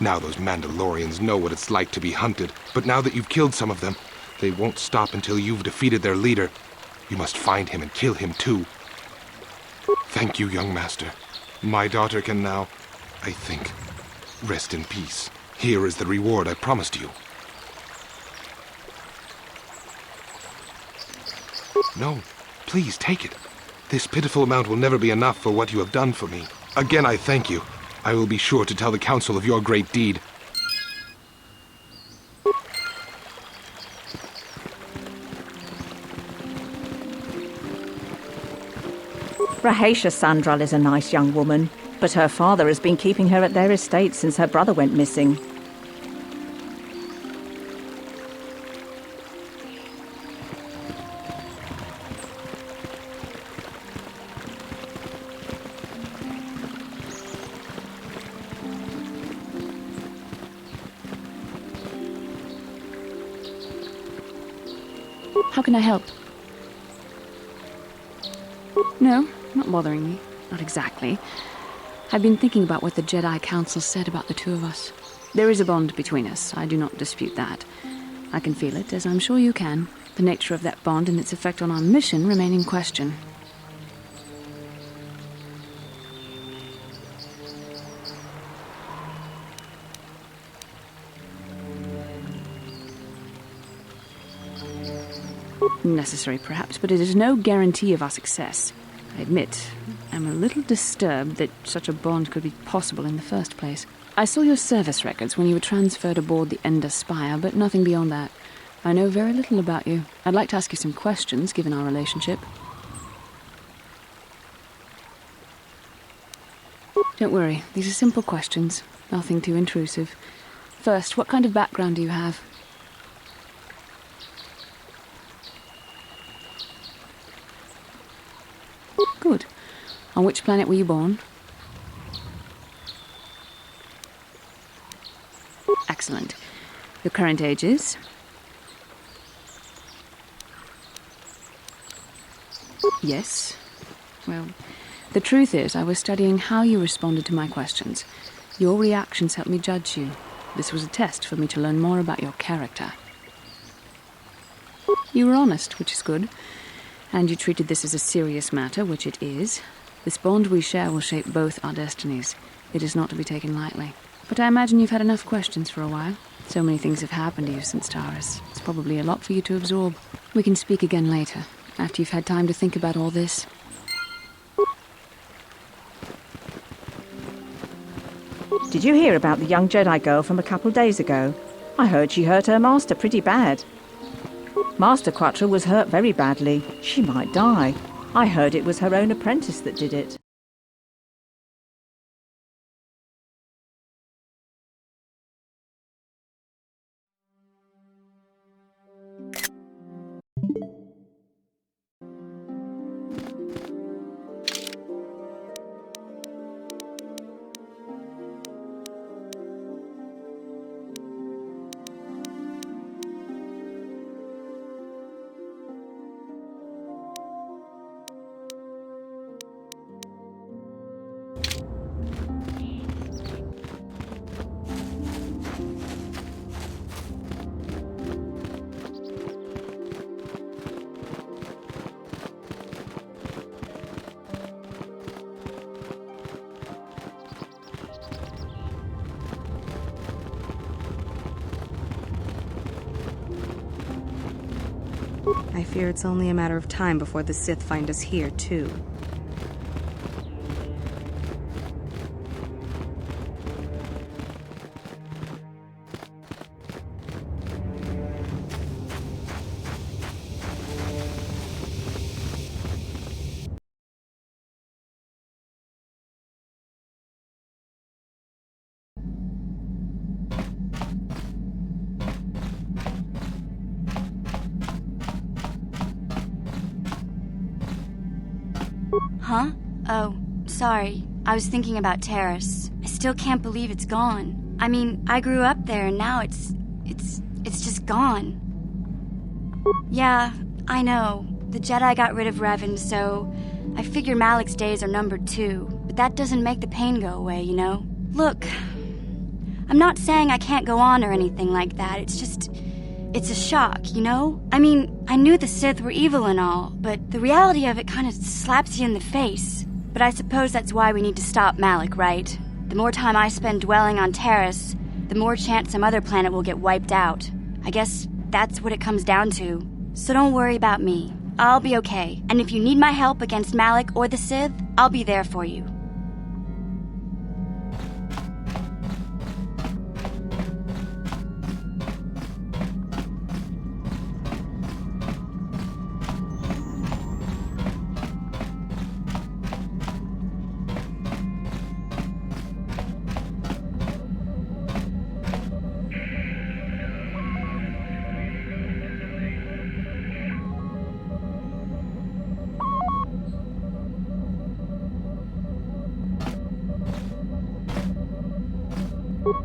Now those Mandalorians know what it's like to be hunted, but now that you've killed some of them, they won't stop until you've defeated their leader. You must find him and kill him too. Thank you, young master. My daughter can now, I think, rest in peace. Here is the reward I promised you. No, please take it. This pitiful amount will never be enough for what you have done for me. Again, I thank you. I will be sure to tell the council of your great deed. Rahatia Sandral is a nice young woman, but her father has been keeping her at their estate since her brother went missing. How can I help? No, not bothering me. Not exactly. I've been thinking about what the Jedi Council said about the two of us. There is a bond between us. I do not dispute that. I can feel it, as I'm sure you can. The nature of that bond and its effect on our mission remain in question. Necessary, perhaps, but it is no guarantee of our success. I admit, I'm a little disturbed that such a bond could be possible in the first place. I saw your service records when you were transferred aboard the Ender Spire, but nothing beyond that. I know very little about you. I'd like to ask you some questions, given our relationship. Don't worry, these are simple questions. Nothing too intrusive. First, what kind of background do you have? Good. On which planet were you born? Excellent. Your current age is? Yes. Well, the truth is, I was studying how you responded to my questions. Your reactions helped me judge you. This was a test for me to learn more about your character. You were honest, which is good. And you treated this as a serious matter, which it is. This bond we share will shape both our destinies. It is not to be taken lightly. But I imagine you've had enough questions for a while. So many things have happened to you since Taris. It's probably a lot for you to absorb. We can speak again later, after you've had time to think about all this. Did you hear about the young Jedi girl from a couple days ago? I heard she hurt her master pretty bad. Master Quattro was hurt very badly. She might die. I heard it was her own apprentice that did it. I fear it's only a matter of time before the Sith find us here, too. Huh? Oh, sorry. I was thinking about Taris. I still can't believe it's gone. I mean, I grew up there and now it's just gone. Yeah, I know. The Jedi got rid of Revan, so I figure Malik's days are numbered too. But that doesn't make the pain go away, you know? Look, I'm not saying I can't go on or anything like that. It's a shock, you know? I mean, I knew the Sith were evil and all, but the reality of it kind of slaps you in the face. But I suppose that's why we need to stop Malik, right? The more time I spend dwelling on Taris, the more chance some other planet will get wiped out. I guess that's what it comes down to. So don't worry about me. I'll be okay. And if you need my help against Malik or the Sith, I'll be there for you.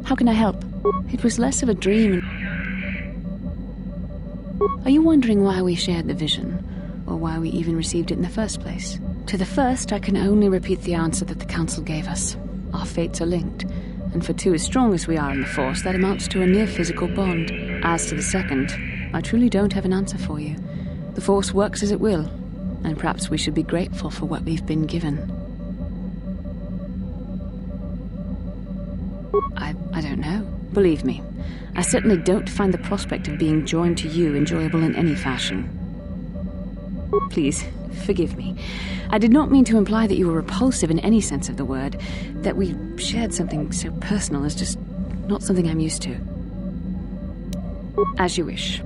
How can I help? It was less of a dream. Are you wondering why we shared the vision? Or why we even received it in the first place? To the first, I can only repeat the answer that the Council gave us. Our fates are linked, and for two as strong as we are in the Force, that amounts to a near-physical bond. As to the second, I truly don't have an answer for you. The Force works as it will, and perhaps we should be grateful for what we've been given. I don't know. Believe me, I certainly don't find the prospect of being joined to you enjoyable in any fashion. Please, forgive me. I did not mean to imply that you were repulsive in any sense of the word. That we shared something so personal is just not something I'm used to. As you wish.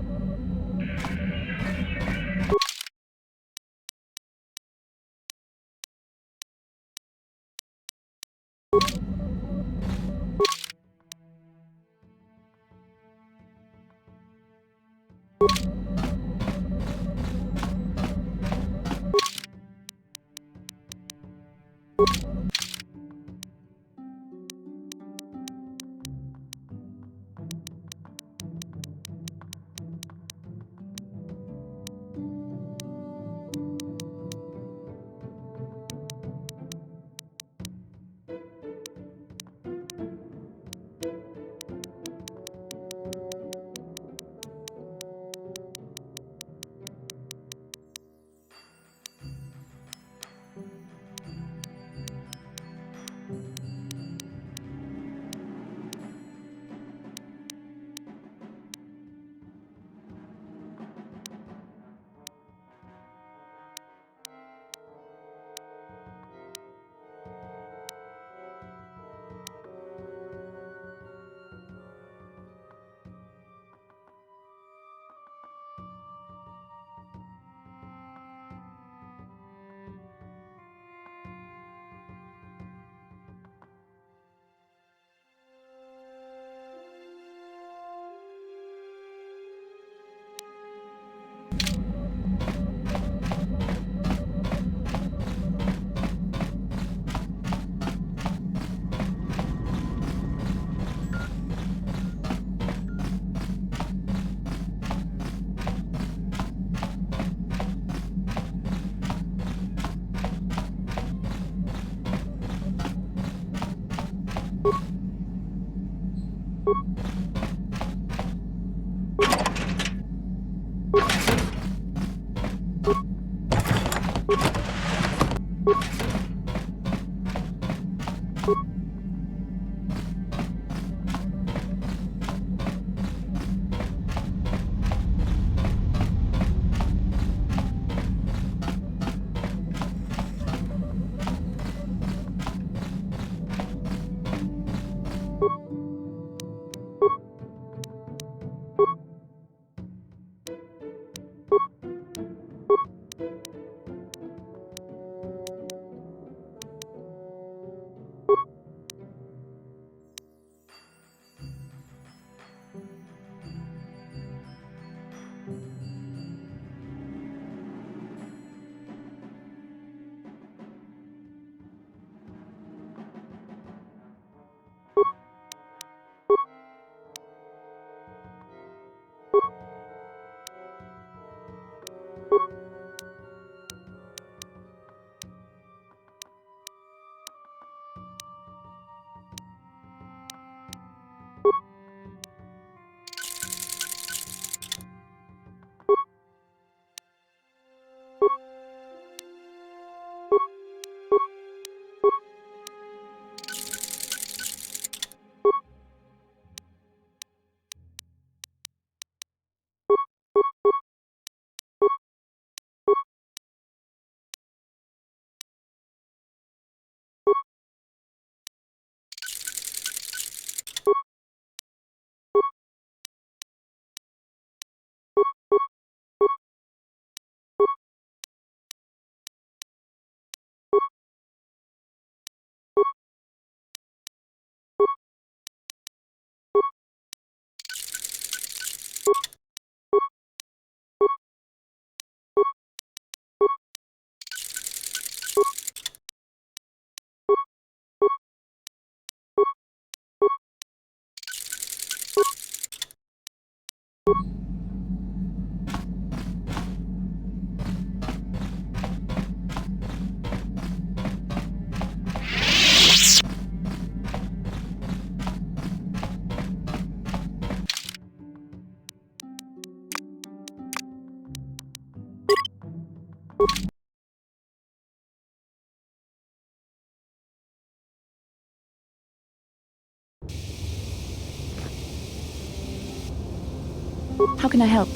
How can I help?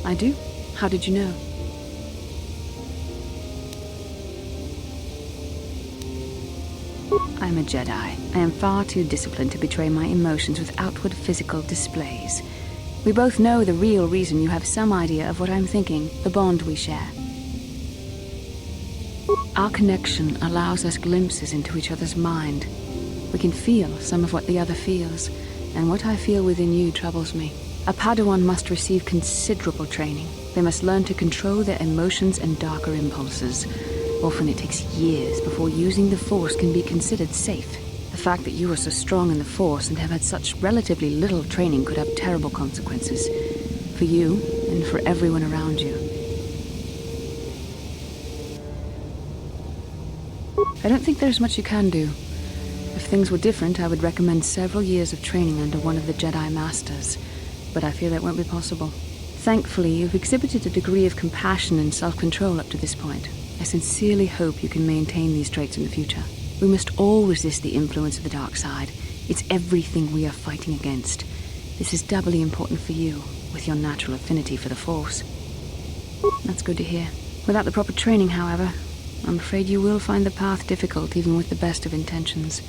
I do? How did you know? I'm a Jedi. I am far too disciplined to betray my emotions with outward physical displays. We both know the real reason you have some idea of what I'm thinking, the bond we share. Our connection allows us glimpses into each other's mind. We can feel some of what the other feels, and what I feel within you troubles me. A Padawan must receive considerable training. They must learn to control their emotions and darker impulses. Often it takes years before using the Force can be considered safe. The fact that you are so strong in the Force and have had such relatively little training could have terrible consequences. For you, and for everyone around you. I don't think there's much you can do. If things were different, I would recommend several years of training under one of the Jedi Masters. But I fear that won't be possible. Thankfully, you've exhibited a degree of compassion and self-control up to this point. I sincerely hope you can maintain these traits in the future. We must all resist the influence of the dark side. It's everything we are fighting against. This is doubly important for you, with your natural affinity for the Force. That's good to hear. Without the proper training, however, I'm afraid you will find the path difficult even with the best of intentions.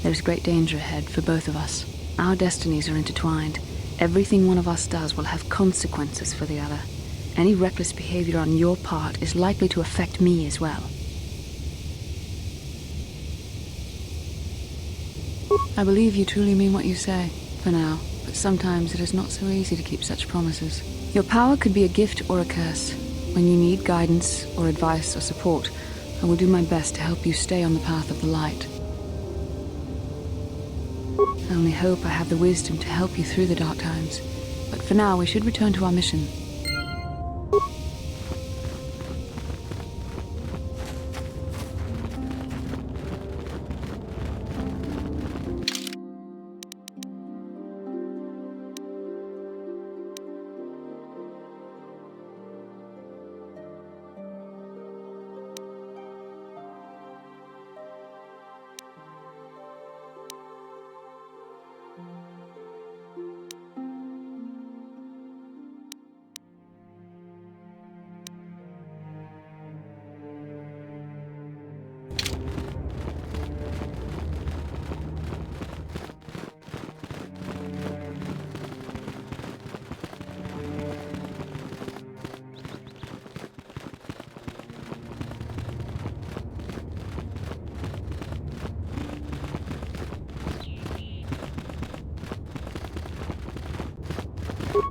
There's great danger ahead for both of us. Our destinies are intertwined. Everything one of us does will have consequences for the other. Any reckless behavior on your part is likely to affect me as well. I believe you truly mean what you say, for now, but sometimes it is not so easy to keep such promises. Your power could be a gift or a curse. When you need guidance or advice or support, I will do my best to help you stay on the path of the light. I only hope I have the wisdom to help you through the dark times. But for now, we should return to our mission.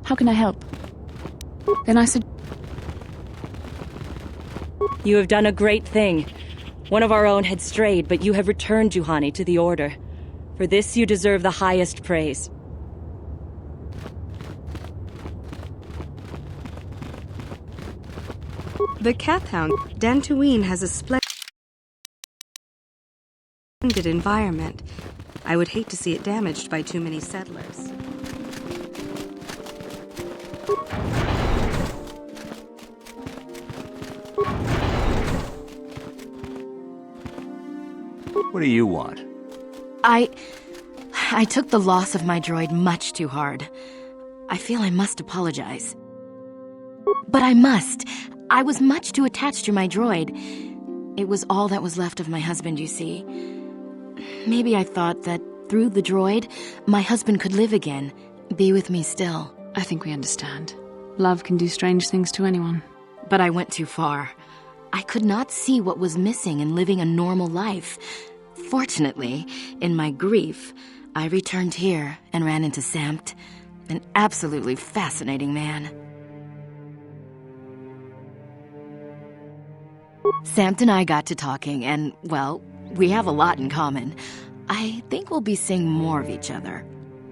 How can I help? Then I said... You have done a great thing. One of our own had strayed, but you have returned Juhani to the Order. For this you deserve the highest praise. The Cathound, Dantooine has a splendid environment. I would hate to see it damaged by too many settlers. What do you want? I took the loss of my droid much too hard. I feel I must apologize. But I must. I was much too attached to my droid. It was all that was left of my husband, you see. Maybe I thought that through the droid, my husband could live again, be with me still. I think we understand. Love can do strange things to anyone. But I went too far. I could not see what was missing in living a normal life. Fortunately, in my grief, I returned here and ran into Sampt, an absolutely fascinating man. Sampt and I got to talking, and, well, we have a lot in common. I think we'll be seeing more of each other.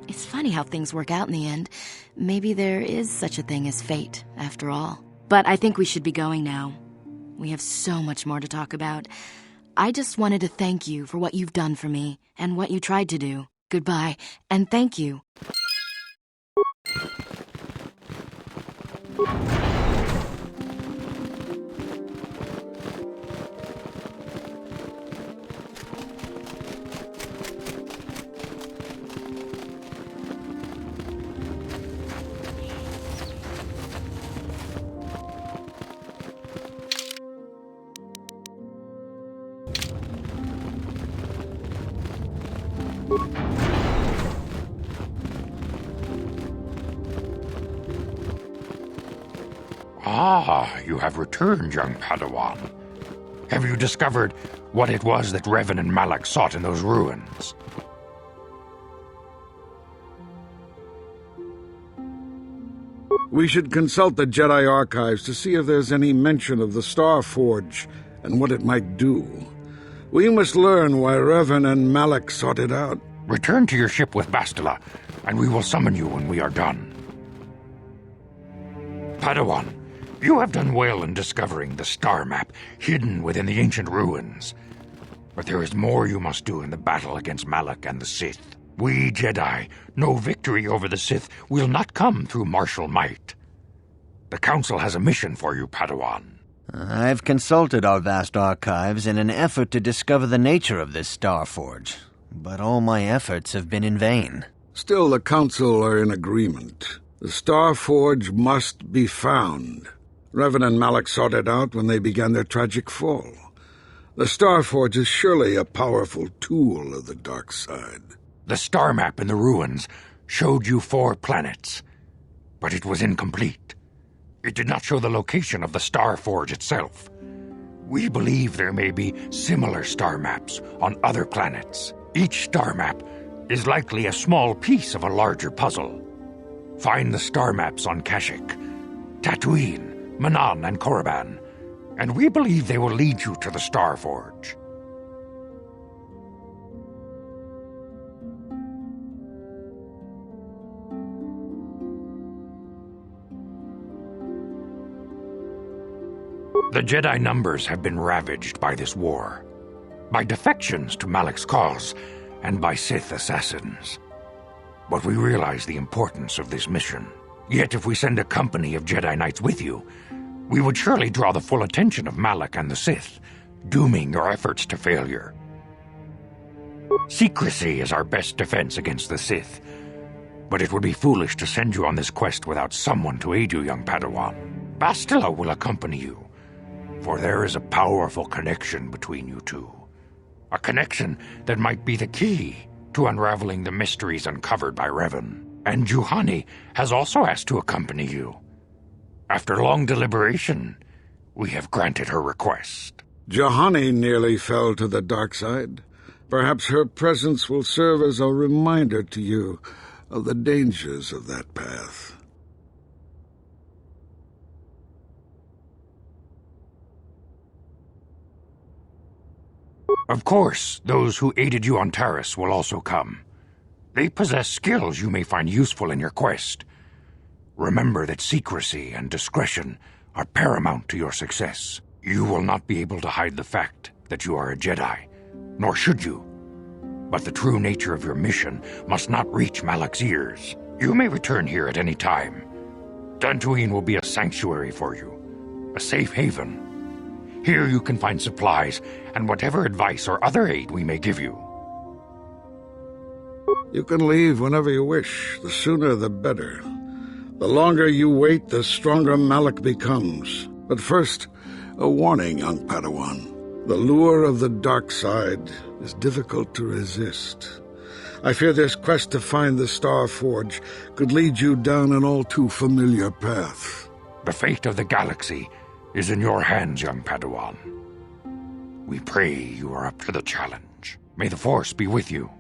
It's funny how things work out in the end. Maybe there is such a thing as fate, after all. But I think we should be going now. We have so much more to talk about. I just wanted to thank you for what you've done for me and what you tried to do. Goodbye, and thank you. Ah, you have returned, young Padawan. Have you discovered what it was that Revan and Malak sought in those ruins? We should consult the Jedi archives to see if there's any mention of the Star Forge and what it might do. We must learn why Revan and Malak sought it out. Return to your ship with Bastila, and we will summon you when we are done. Padawan, you have done well in discovering the star map hidden within the ancient ruins. But there is more you must do in the battle against Malak and the Sith. We Jedi know victory over the Sith will not come through martial might. The Council has a mission for you, Padawan. I've consulted our vast archives in an effort to discover the nature of this Star Forge, but all my efforts have been in vain. Still, the Council are in agreement. The Star Forge must be found. Revan and Malak sought it out when they began their tragic fall. The Star Forge is surely a powerful tool of the dark side. The star map in the ruins showed you 4 planets, but it was incomplete. It did not show the location of the Star Forge itself. We believe there may be similar star maps on other planets. Each star map is likely a small piece of a larger puzzle. Find the star maps on Kashyyyk, Tatooine, Manaan, and Korriban, and we believe they will lead you to the Star Forge. The Jedi numbers have been ravaged by this war, by defections to Malak's cause, and by Sith assassins. But we realize the importance of this mission. Yet if we send a company of Jedi Knights with you, we would surely draw the full attention of Malak and the Sith, dooming your efforts to failure. Secrecy is our best defense against the Sith, but it would be foolish to send you on this quest without someone to aid you, young Padawan. Bastila will accompany you, for there is a powerful connection between you two. A connection that might be the key to unraveling the mysteries uncovered by Revan. And Juhani has also asked to accompany you. After long deliberation, we have granted her request. Juhani nearly fell to the dark side. Perhaps her presence will serve as a reminder to you of the dangers of that path. Of course, those who aided you on Taris will also come. They possess skills you may find useful in your quest. Remember that secrecy and discretion are paramount to your success. You will not be able to hide the fact that you are a Jedi, nor should you. But the true nature of your mission must not reach Malak's ears. You may return here at any time. Dantooine will be a sanctuary for you, a safe haven. Here you can find supplies and whatever advice or other aid we may give you. You can leave whenever you wish. The sooner the better. The longer you wait, the stronger Malak becomes. But first, a warning, young Padawan. The lure of the dark side is difficult to resist. I fear this quest to find the Star Forge could lead you down an all too familiar path. The fate of the galaxy is in your hands, young Padawan. We pray you are up to the challenge. May the Force be with you.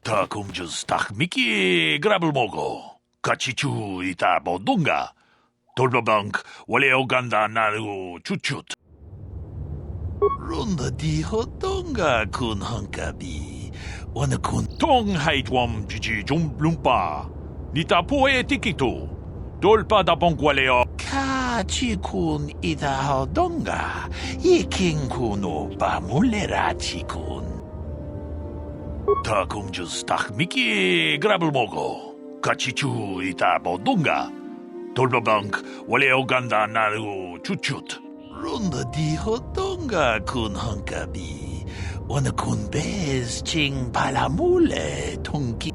Ta kumjus tak miki grabel mogo. Kachichu ita bodunga. Tolbabank wale oganda naru chuchut. Runda di hodonga kun hankabi. Wana kun tong haitwam jiji jum lumpa. Nita poe tikito. Dolpa da bonkwaleo. Kachikun itahodonga, ikinkuno pamulerachikun. Takunjus takmiki grabbelmogo, kachichu itabodunga. Tolbabank, waleoganda naru chuchut. Runda dihodonga kun hunkabi. Wana kun bez ching palamule tunki.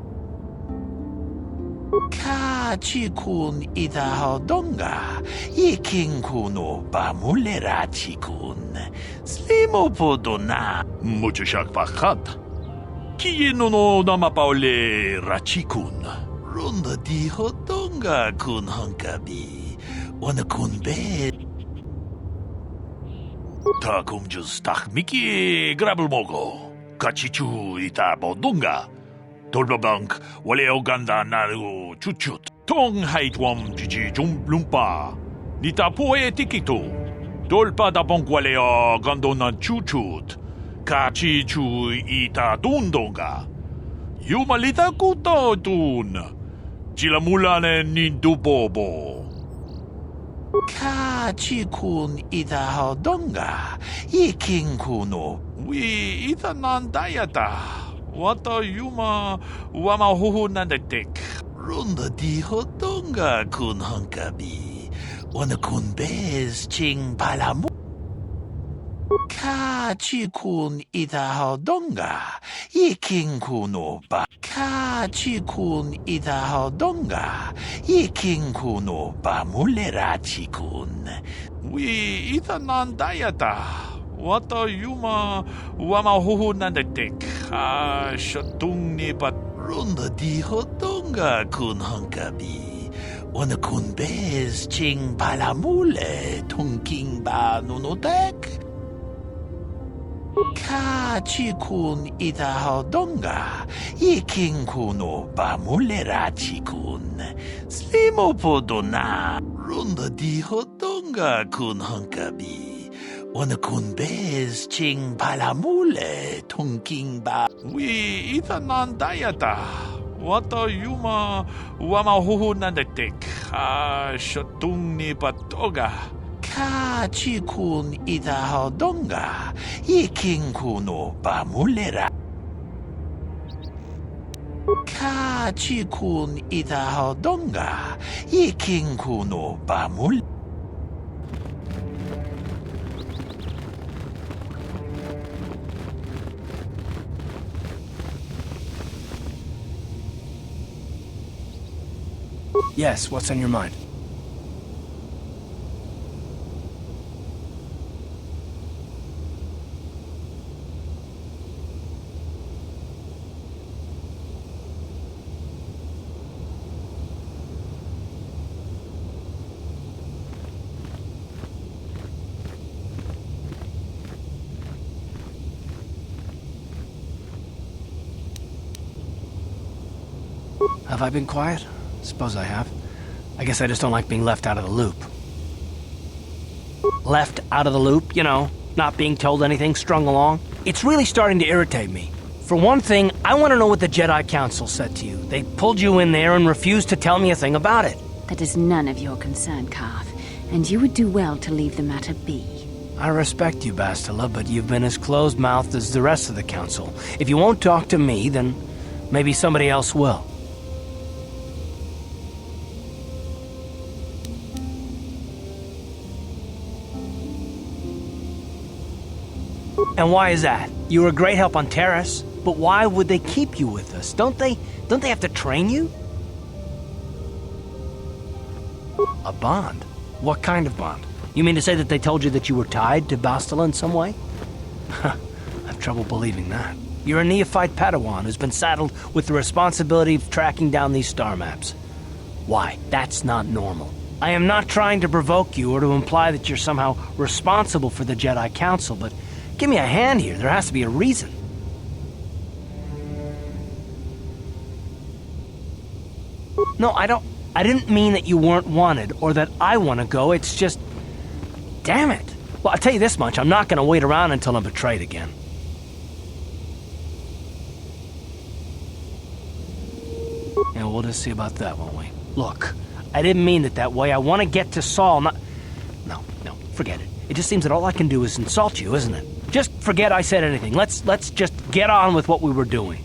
Kachikun itahodonga, ikinkuno pamulerachikun. Slimopodona. Mucho shakpachat. Kieno no namapaule rachikun. Runda dihodonga kun hunkabi. Wana kun bez. Takunjus takmiki grabbelmogo, kachichu itabodunga. Tolbabank, waleoganda naru chuchut. Tong haitwam jiji jumblumpa. Nitapoe tikito. Tolpa da bonk waleo gandona chuchut. Kachichu itadundonga. Yumalita kutotun. Chilamulane nindubobo. Kachikun itahodonga, ikinkuno. We itanandayata. Wata yuma wamahuhu nandatek. Runda dihodonga kun hunkabi. Wana kun bez ching palamu. Kachikun itahodonga, ikinkuno ba. Kachikun itahodonga, ikinkuno pamulerachikun. We itanandayata. Wata yuma wamahuhu nandatek. Shatung ni pat. Runda dihodonga kun hunkabi. Wana kun bez ching palamule tungking ba nunotek. Kachikun itahodonga, ikinkuno pamulerachikun. Slimopodona. Runda dihodonga kun hunkabi. Wana kun bez ching palamule tungking ba. We itanandayata. Wata yuma wamahuhu nandatek. Shatung ni patoga. Kachikun itahodonga, ikinkuno pamulera. Kachikun itahodonga, ikinkuno pamul. Yes, what's on your mind? Have I been quiet? Suppose I have. I guess I just don't like being left out of the loop. Left out of the loop, you know, not being told anything, strung along. It's really starting to irritate me. For one thing, I want to know what the Jedi Council said to you. They pulled you in there and refused to tell me a thing about it. That is none of your concern, Carth, and you would do well to leave the matter be. I respect you, Bastila, but you've been as closed-mouthed as the rest of the Council. If you won't talk to me, then maybe somebody else will. And why is that? You were a great help on Terrace, but why would they keep you with us? Don't they have to train you? A bond? What kind of bond? You mean to say that they told you that you were tied to Bastila in some way? I have trouble believing that. You're a neophyte Padawan who's been saddled with the responsibility of tracking down these star maps. Why? That's not normal. I am not trying to provoke you or to imply that you're somehow responsible for the Jedi Council, but give me a hand here. There has to be a reason. No, I didn't mean that you weren't wanted or that I want to go. It's just... Damn it. Well, I'll tell you this much. I'm not going to wait around until I'm betrayed again. And we'll just see about that, won't we? Look, I didn't mean it that way. I want to get to Saul, not... Forget it. It just seems that all I can do is insult you, isn't it? Just forget I said anything. Let's just get on with what we were doing.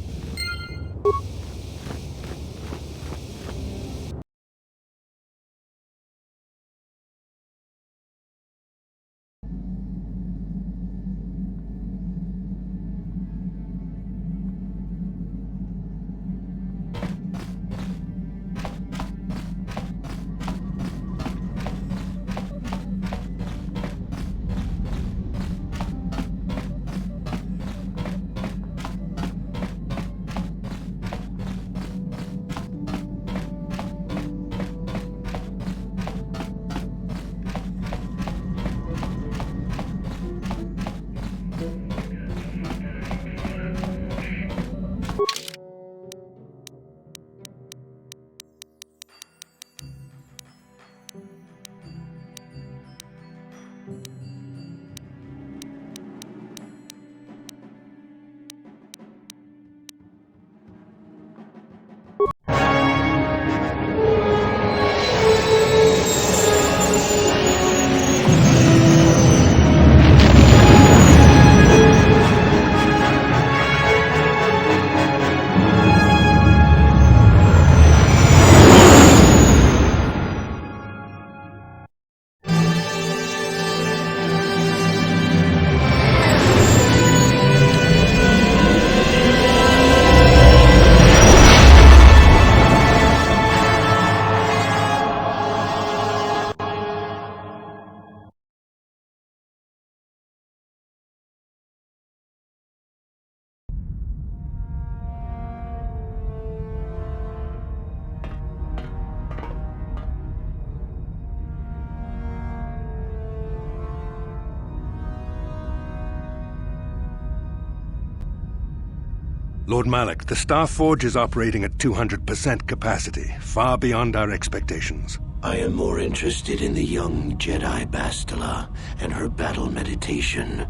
Lord Malak, the Star Forge is operating at 200% capacity, far beyond our expectations. I am more interested in the young Jedi Bastila and her battle meditation.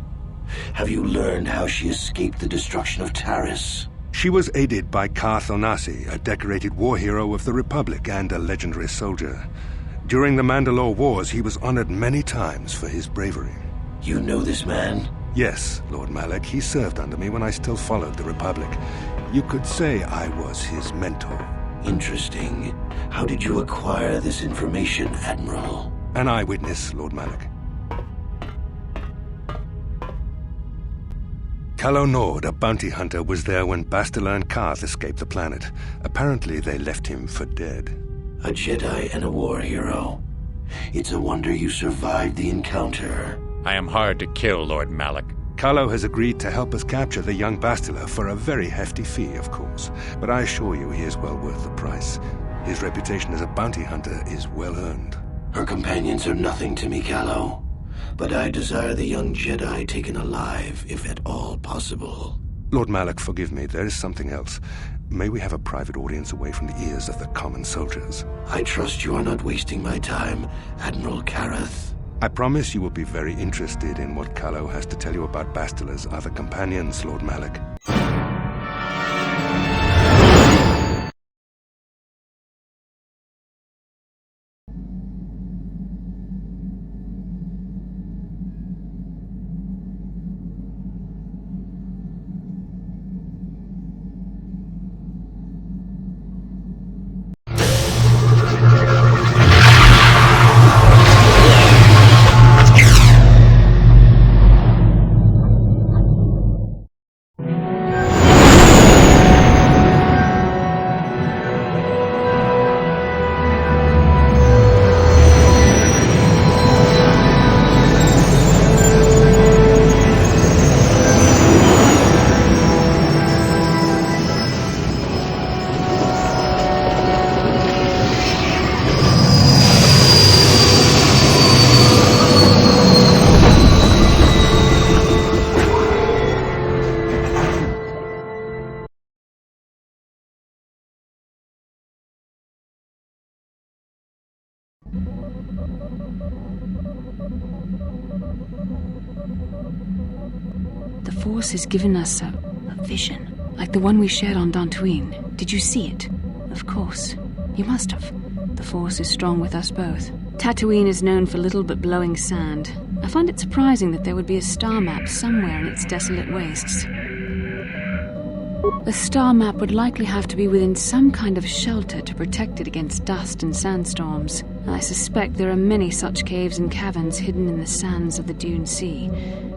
Have you learned how she escaped the destruction of Taris? She was aided by Karth Onasi, a decorated war hero of the Republic and a legendary soldier. During the Mandalore Wars, he was honored many times for his bravery. You know this man? Yes, Lord Malak. He served under me when I still followed the Republic. You could say I was his mentor. Interesting. How did you acquire this information, Admiral? An eyewitness, Lord Malak. Calo Nord, a bounty hunter, was there when Bastila and Karth escaped the planet. Apparently, they left him for dead. A Jedi and a war hero. It's a wonder you survived the encounter. I am hard to kill, Lord Malak. Calo has agreed to help us capture the young Bastila for a very hefty fee, of course. But I assure you he is well worth the price. His reputation as a bounty hunter is well earned. Her companions are nothing to me, Calo. But I desire the young Jedi taken alive, if at all possible. Lord Malak, forgive me, there is something else. May we have a private audience away from the ears of the common soldiers? I trust you are not wasting my time, Admiral Karath. I promise you will be very interested in what Calo has to tell you about Bastila's other companions, Lord Malak. The Force has given us a vision, like the one we shared on Dantooine. Did you see it? Of course. You must have. The Force is strong with us both. Tatooine is known for little but blowing sand. I find it surprising that there would be a star map somewhere in its desolate wastes. The star map would likely have to be within some kind of shelter to protect it against dust and sandstorms. I suspect there are many such caves and caverns hidden in the sands of the Dune Sea.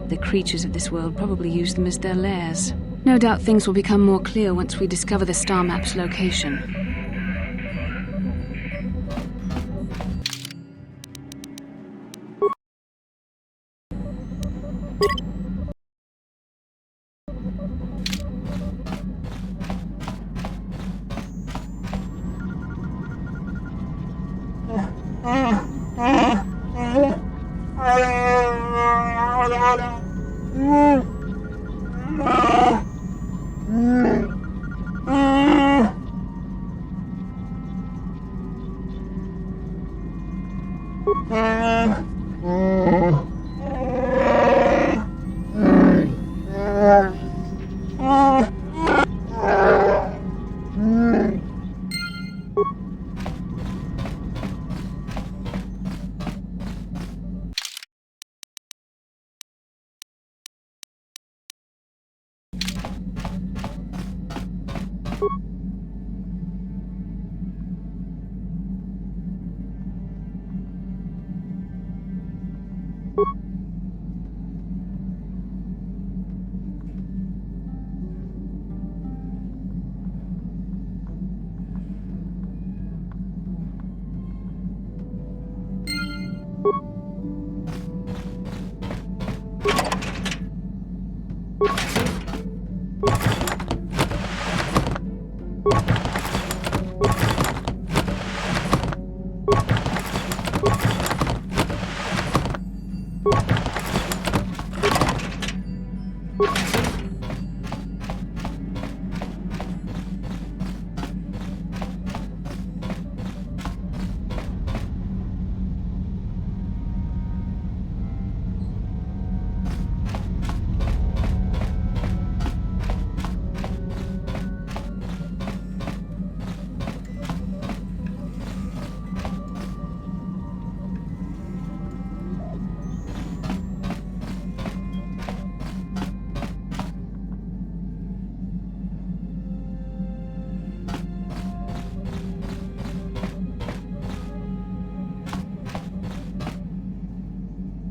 The creatures of this world probably use them as their lairs. No doubt things will become more clear once we discover the star map's location.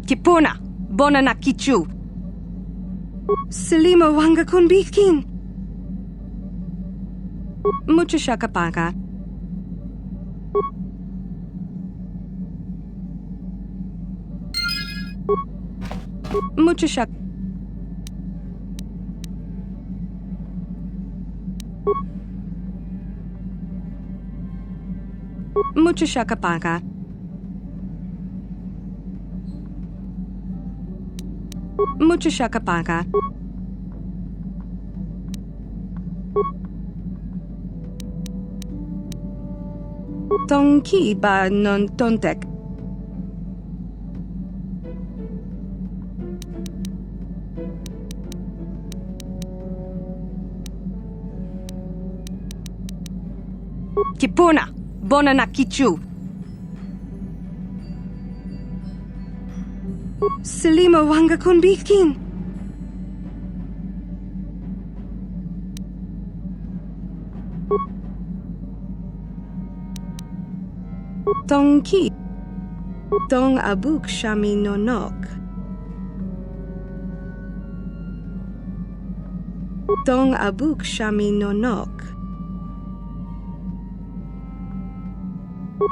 Kipuna, bona na kichu. Salima wanga kun bitkin. Mucho shakapaka. Mucho shak. Mucho shakapaka. Mucho shakapaka. Tonki ba non tontek. Kipuna, bona na kichu. Salima wanga kun bitkin. Tonki. Tong abuk shami nonok. Tong abuk shami nonok.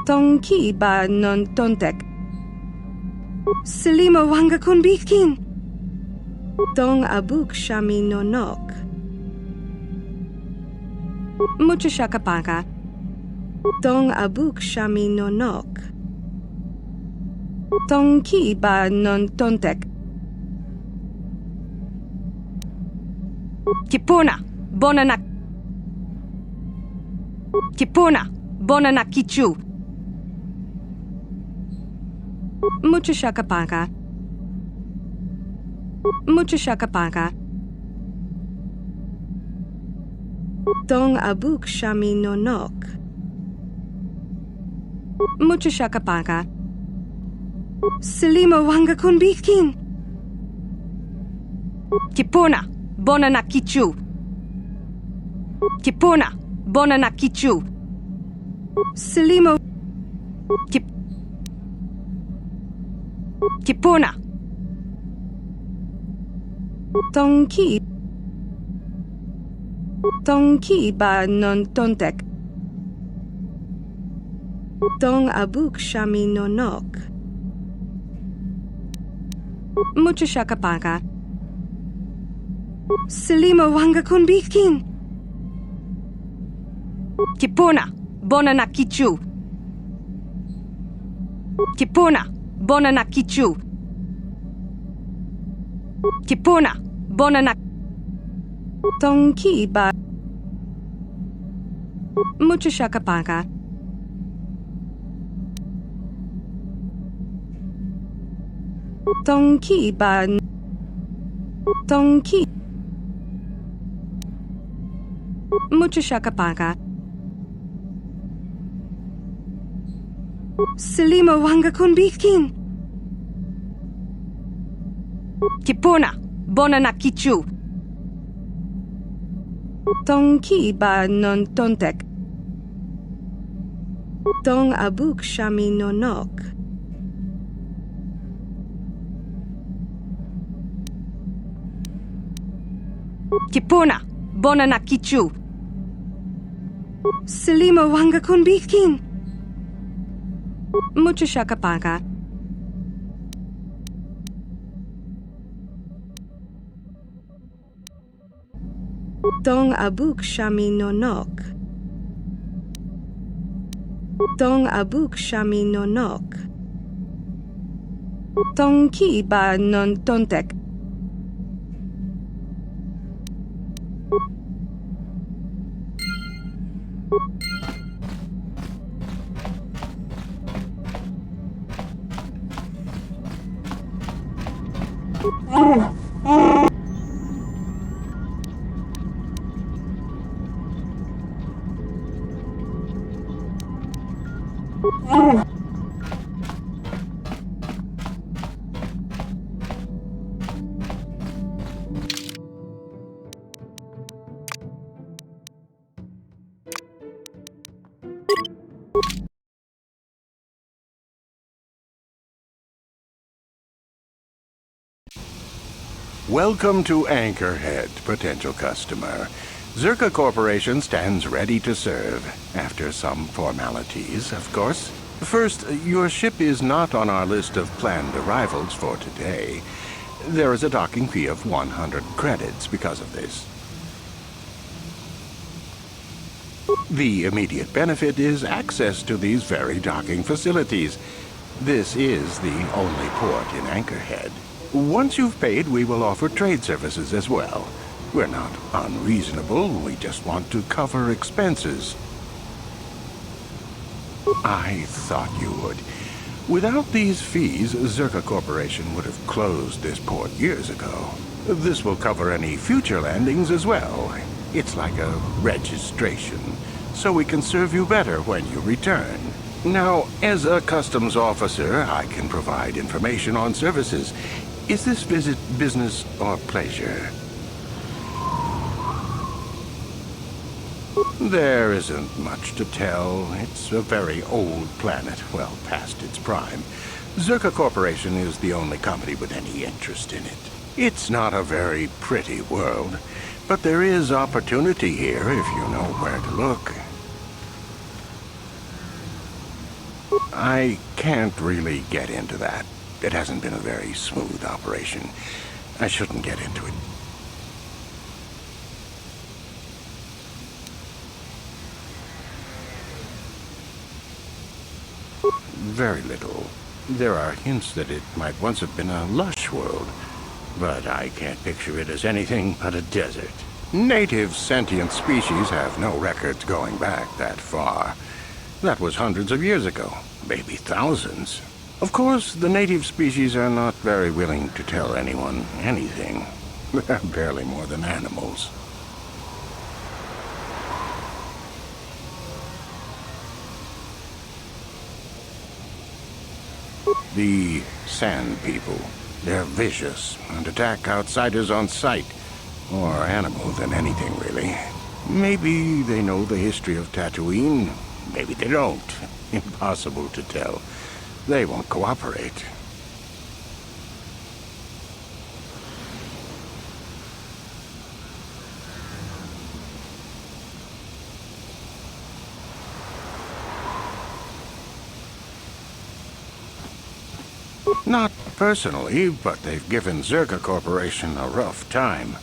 Tonki ba non tontek. Salima wanga kun bitkin. Tong abuk shami nonok. Mucho shakapaka. Tong abuk shami nonok. Tonki ba non tontek. Kipuna, bona na. Kipuna, bona na kichu. Mucho shakapaka. Mucho shakapaka. Tong abuk shami nonok. Mucho shakapaka. Selimo wanga kun bikin. Kipuna, bona na kichu. Kipuna, bona na kichu. Selimo. Kipuna. Tonki. Tonki ba non tontek. Tong abuk shami no nok. Mucho shakapaka. Selimo wanga kun bikin. Kipuna, bona na kichu. Kipuna, bona na kichu. Kipuna, bona na... Tonki ba... Mucho shakapaka. Tonki ba... Tonki... Mucho shakapaka. Selimo wanga kun bikin. Kipuna, bona na kichu. Tonki ba non tontek. Tong abuk shami no nok. Kipuna, bona na kichu. Selimo wanga kun bikin. Mucho shakapaka. Tong abuk shami no nok. Tong abuk shami no nok. Tonki ba non tontek. Welcome to Anchorhead, potential customer. Zerka Corporation stands ready to serve, after some formalities, of course. First, your ship is not on our list of planned arrivals for today. There is a docking fee of 100 credits because of this. The immediate benefit is access to these very docking facilities. This is the only port in Anchorhead. Once you've paid, we will offer trade services as well. We're not unreasonable, we just want to cover expenses. I thought you would. Without these fees, Zerka Corporation would have closed this port years ago. This will cover any future landings as well. It's like a registration, so we can serve you better when you return. Now, as a customs officer, I can provide information on services. Is this visit business or pleasure? There isn't much to tell. It's a very old planet, well past its prime. Zerka Corporation is the only company with any interest in it. It's not a very pretty world, but there is opportunity here if you know where to look. I can't really get into that. It hasn't been a very smooth operation. I shouldn't get into it. Very little. There are hints that it might once have been a lush world, but I can't picture it as anything but a desert. Native sentient species have no records going back that far. That was hundreds of years ago, maybe thousands. Of course, the native species are not very willing to tell anyone anything. They're barely more than animals. The Sand People. They're vicious and attack outsiders on sight. More animals than anything, really. Maybe they know the history of Tatooine. Maybe they don't. Impossible to tell. They won't cooperate. Not personally, but they've given Zerka Corporation a rough time.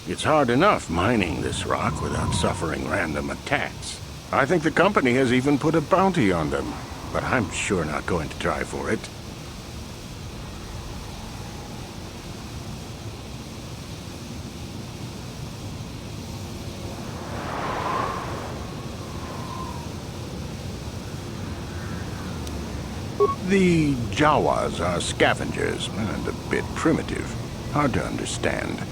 It's hard enough mining this rock without suffering random attacks. I think the company has even put a bounty on them, but I'm sure not going to try for it. The Jawas are scavengers and a bit primitive. Hard to understand.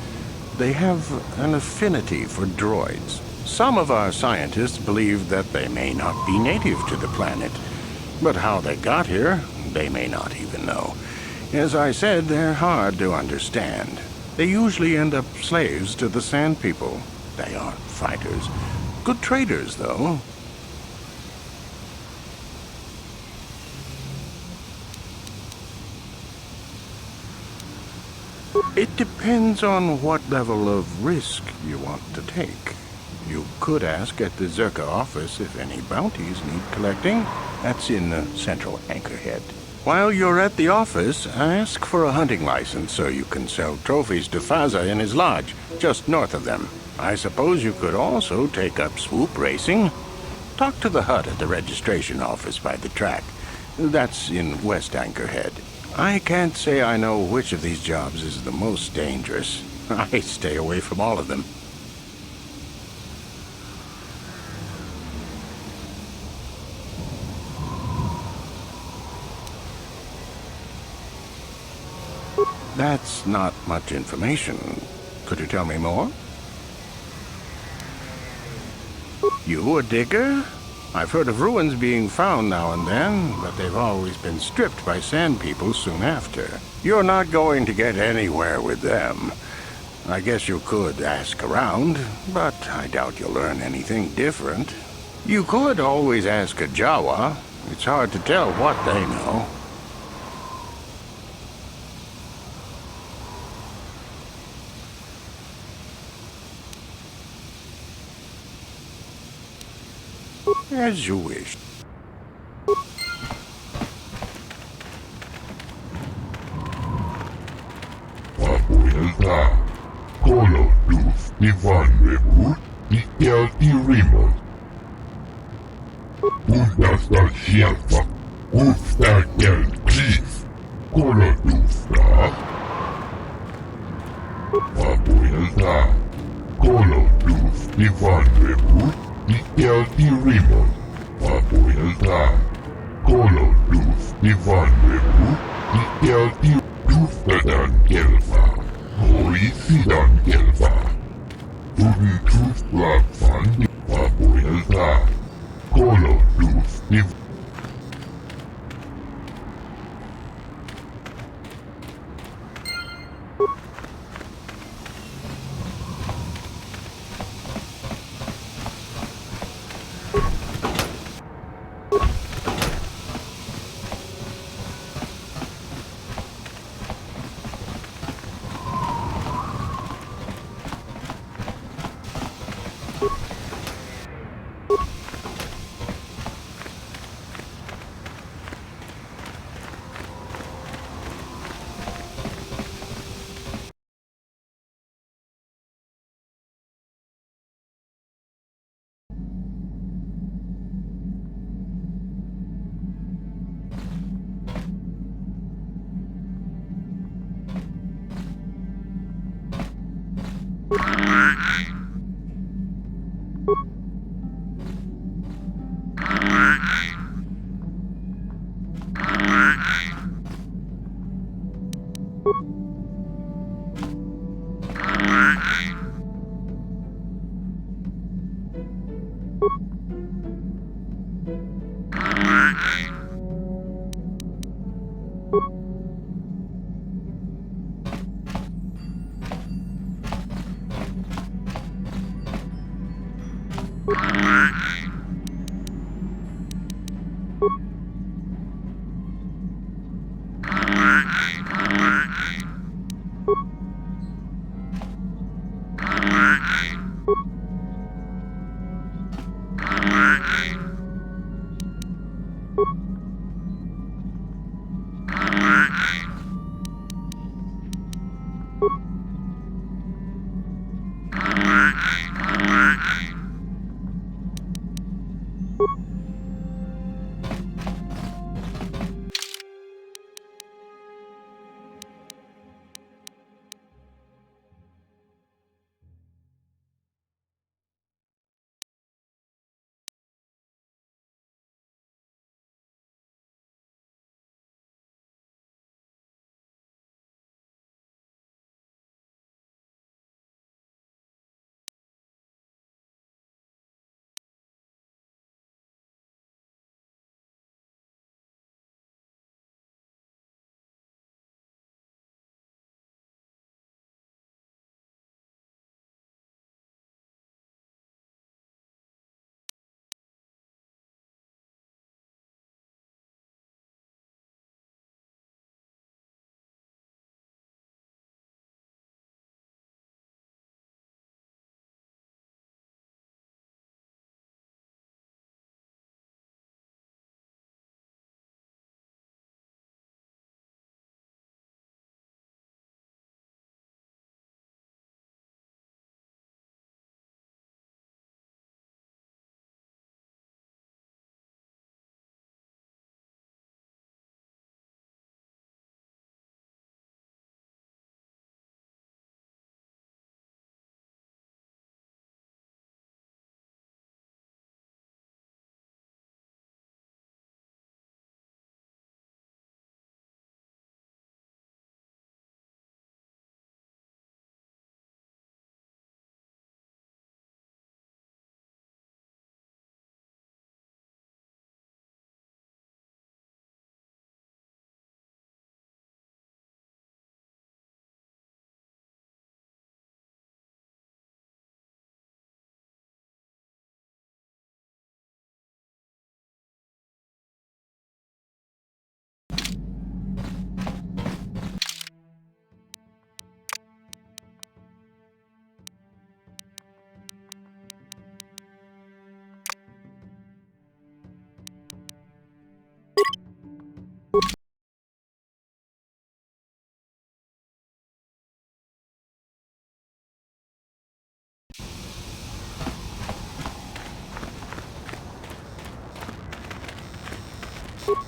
They have an affinity for droids. Some of our scientists believe that they may not be native to the planet. But how they got here, they may not even know. As I said, they're hard to understand. They usually end up slaves to the Sand People. They aren't fighters. Good traders, though. It depends on what level of risk you want to take. You could ask at the Zerka office if any bounties need collecting. That's in the central anchorhead. While you're at the office, ask for a hunting license so you can sell trophies to Faza in his lodge, just north of them. I suppose you could also take up swoop racing. Talk to the hut at the registration office by the track. That's in West Anchorhead. I can't say I know which of these jobs is the most dangerous. I stay away from all of them. That's not much information. Could you tell me more? You a digger? I've heard of ruins being found now and then, but they've always been stripped by Sand People soon after. You're not going to get anywhere with them. I guess you could ask around, but I doubt you'll learn anything different. You could always ask a Jawa. It's hard to tell what they know. As you wish. Papuelta, Colo Duf, Ivan Rebut, Ikelti Remote. Undasta Shelfa, Ufta Kel Cliff, Colo Dufta. Papuelta, Colo Duf, Ivan Rebut, Ikelti Remote. Papuelta, Colo Duf, Ivan Rebut, Ikelti Duftadan Kelfa. Hoisidan Kelfa. Duden Tuf Black Fund, Papuelta, Colo Duf, Ivan.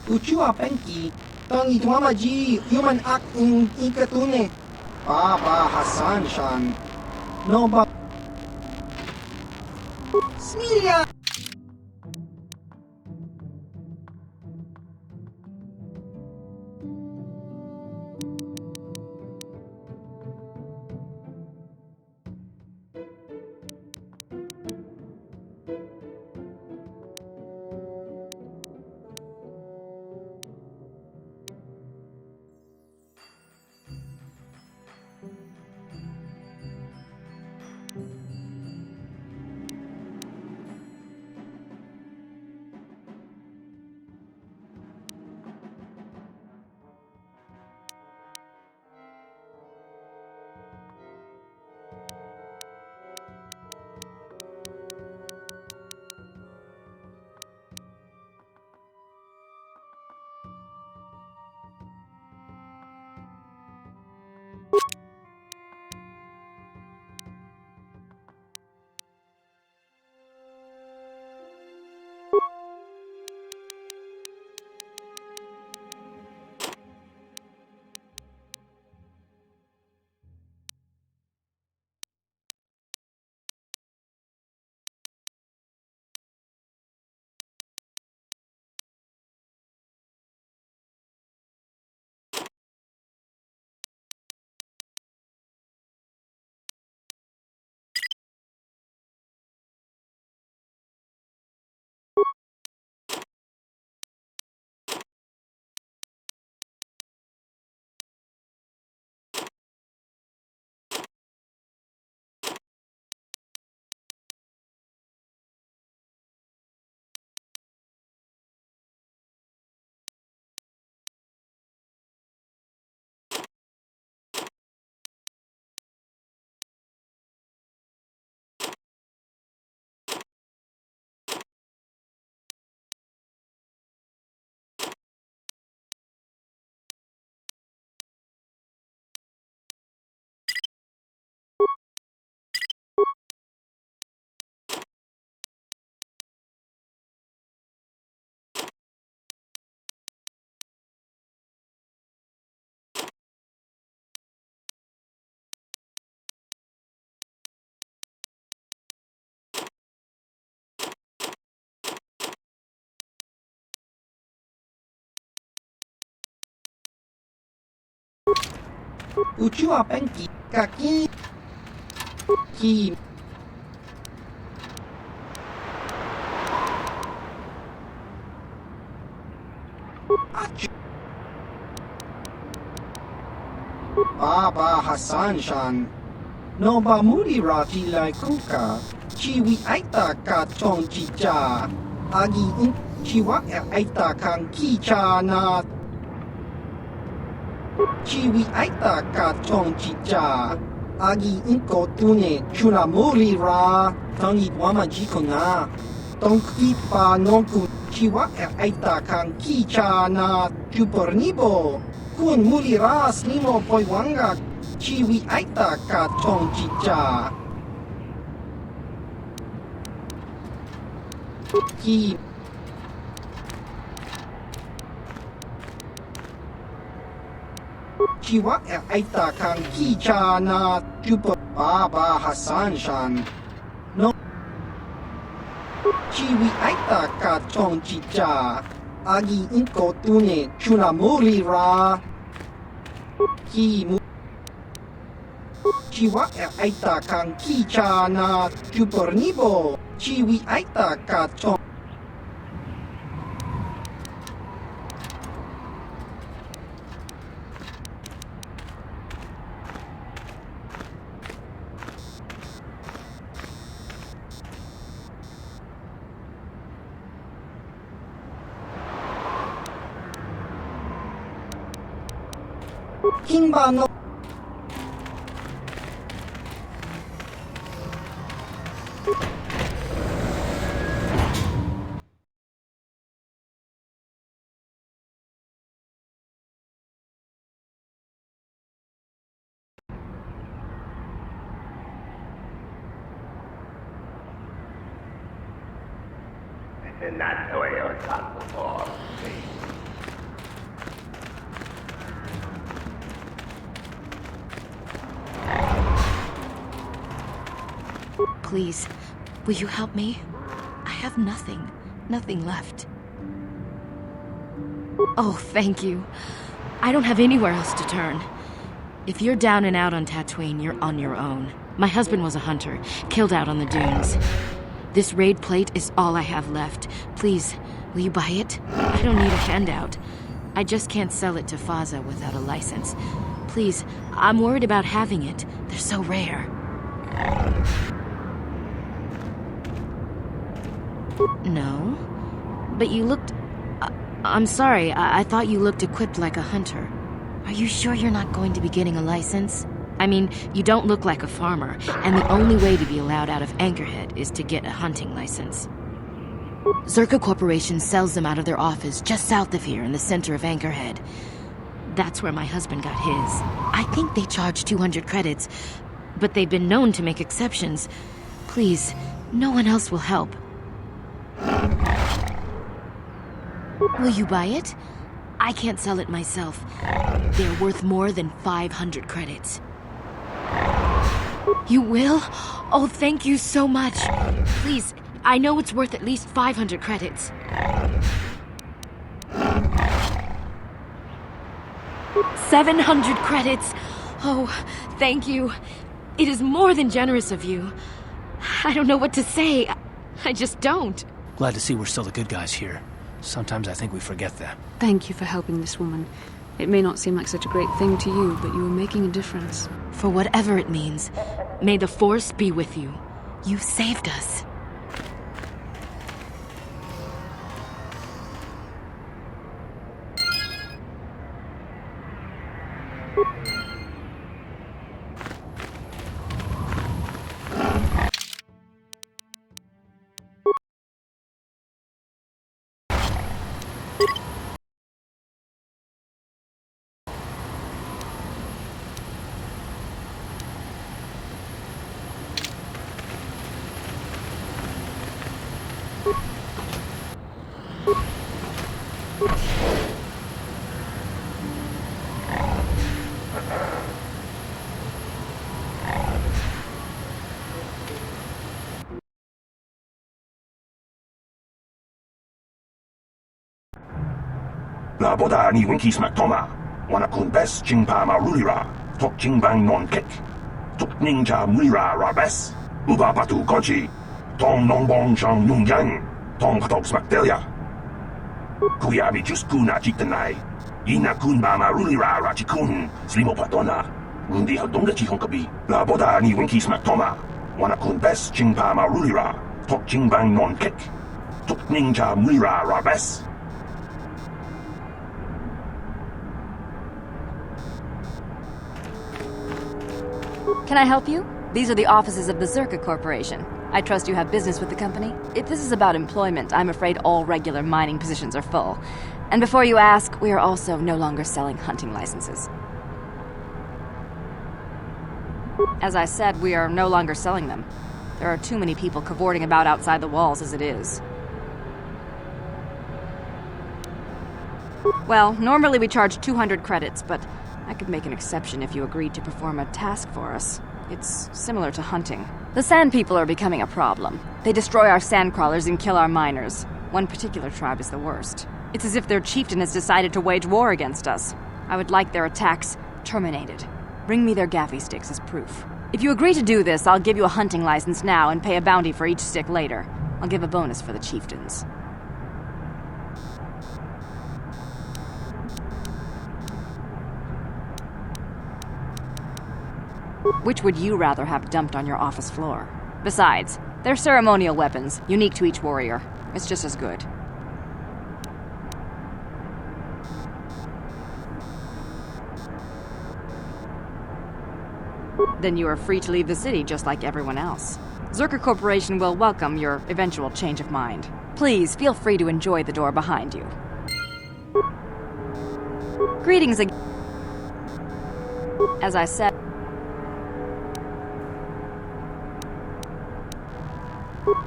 Uchu apenki. Tangi tuamaji human act in ikatune. Baba Hassan Shan. No ba. Smilia. Uchu apenki. Kaki. Ki. Achu. Baba Hassan Shan. No ba muri rati lai kuka. Chiwi aita ka tong chicha. Agi in chiwa aita kang kicha na. Chiwi aita ka tong chicha. Agi inko tune chula muri ra. Tangi wama jiko na. Tong kipa nonku chiwa aita kang kicha na. Chupornibo. Kun muri ra snimo poiwanga. Chiwi aita ka tong chicha. Ki. Chiwa aita kang kicha na chupa Baba Hassan Shan. No. Chiwi aita ka tong chicha. Agi inko tune chuna muri ra. Ki mu. Chiwa aita kang kicha na chupornibo. Chiwi aita ka tong. Kimba no. Not the way I was talking before. Please, will you help me? I have nothing. Nothing left. Oh, thank you. I don't have anywhere else to turn. If you're down and out on Tatooine, you're on your own. My husband was a hunter, killed out on the dunes. This raid plate is all I have left. Please, will you buy it? I don't need a handout. I just can't sell it to Faza without a license. Please, I'm worried about having it. They're so rare. No? But you looked... I'm sorry, I thought you looked equipped like a hunter. Are you sure you're not going to be getting a license? I mean, you don't look like a farmer, and the only way to be allowed out of Anchorhead is to get a hunting license. Zerka Corporation sells them out of their office just south of here in the center of Anchorhead. That's where my husband got his. I think they charge 200 credits, but they've been known to make exceptions. Please, no one else will help. Will you buy it? I can't sell it myself. They're worth more than 500 credits. You will? Oh, thank you so much. Please, I know it's worth at least 500 credits. 700 credits! Oh, thank you. It is more than generous of you. I don't know what to say. I just don't. Glad to see we're still the good guys here. Sometimes I think we forget that. Thank you for helping this woman. It may not seem like such a great thing to you, but you are making a difference. For whatever it means, may the Force be with you. You saved us. La boda ni winkis maktoma, wana kun bes jingpa marulira, tok jingbang non kek, tok ninja mulira rabes, uba batu goji, tong nongbong chang nung yang, tong patok smakdelia. Kuyabi juskuna jitanai, ina kun ba marulira rachikun, slimo patona, undi hadonga chihonkabi, la boda ni winkis maktoma, wana kun bes jingpa marulira, tok jingbang non kek, tok ninja mulira rabes. Can I help you? These are the offices of the Zerka Corporation. I trust you have business with the company. If this is about employment, I'm afraid all regular mining positions are full. And before you ask, we are also no longer selling hunting licenses. As I said, we are no longer selling them. There are too many people cavorting about outside the walls as it is. Well, normally we charge 200 credits, but I could make an exception if you agreed to perform a task for us. It's similar to hunting. The Sand People are becoming a problem. They destroy our sandcrawlers and kill our miners. One particular tribe is the worst. It's as if their chieftain has decided to wage war against us. I would like their attacks terminated. Bring me their gaffy sticks as proof. If you agree to do this, I'll give you a hunting license now and pay a bounty for each stick later. I'll give a bonus for the chieftains. Which would you rather have dumped on your office floor? Besides, they're ceremonial weapons, unique to each warrior. It's just as good. Then you are free to leave the city just like everyone else. Zerka Corporation will welcome your eventual change of mind. Please, feel free to enjoy the door behind you. Greetings again. As I said...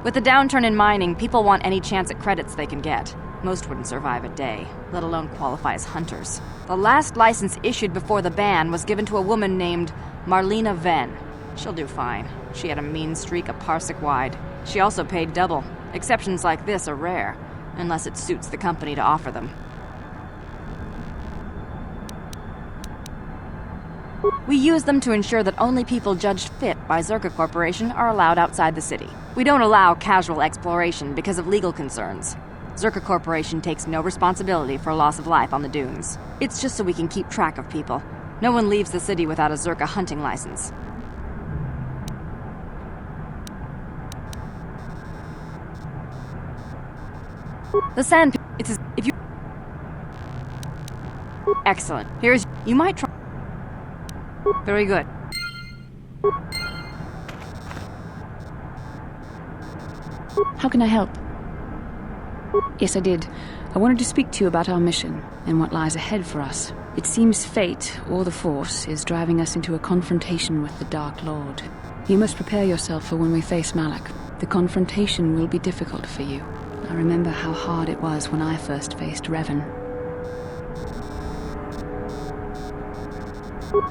With the downturn in mining, people want any chance at credits they can get. Most wouldn't survive a day, let alone qualify as hunters. The last license issued before the ban was given to a woman named Marlena Venn. She'll do fine. She had a mean streak a parsec wide. She also paid double. Exceptions like this are rare, unless it suits the company to offer them. We use them to ensure that only people judged fit by Zerka Corporation are allowed outside the city. We don't allow casual exploration because of legal concerns. Zerka Corporation takes no responsibility for loss of life on the dunes. It's just so we can keep track of people. No one leaves the city without a Zerka hunting license. The sand... It's if you... Excellent. Here's... You might try... Very good. How can I help? Yes, I did. I wanted to speak to you about our mission and what lies ahead for us. It seems fate, or the Force, is driving us into a confrontation with the Dark Lord. You must prepare yourself for when we face Malak. The confrontation will be difficult for you. I remember how hard it was when I first faced Revan.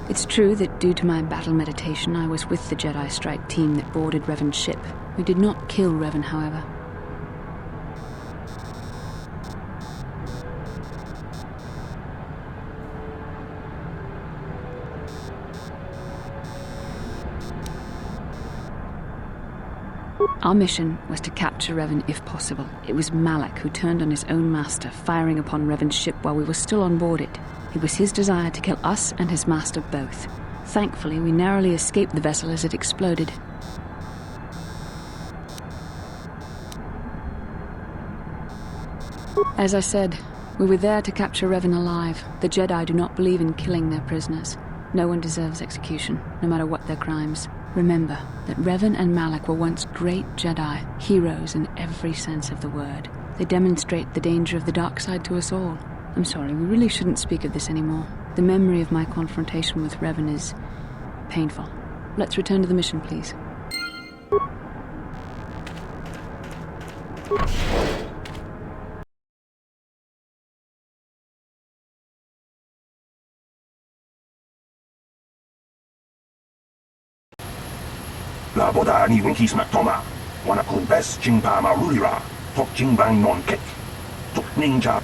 It's true that due to my battle meditation, I was with the Jedi strike team that boarded Revan's ship. We did not kill Revan, however. Our mission was to capture Revan if possible. It was Malak who turned on his own master, firing upon Revan's ship while we were still on board it. It was his desire to kill us and his master both. Thankfully, we narrowly escaped the vessel as it exploded. As I said, we were there to capture Revan alive. The Jedi do not believe in killing their prisoners. No one deserves execution, no matter what their crimes. Remember that Revan and Malak were once great Jedi, heroes in every sense of the word. They demonstrate the danger of the dark side to us all. I'm sorry, we really shouldn't speak of this anymore. The memory of my confrontation with Revan is painful. Let's return to the mission, please. La boda ni winkis matoma, wana kun bes jingpa marulira, tok jingbang non kek, tok ninja.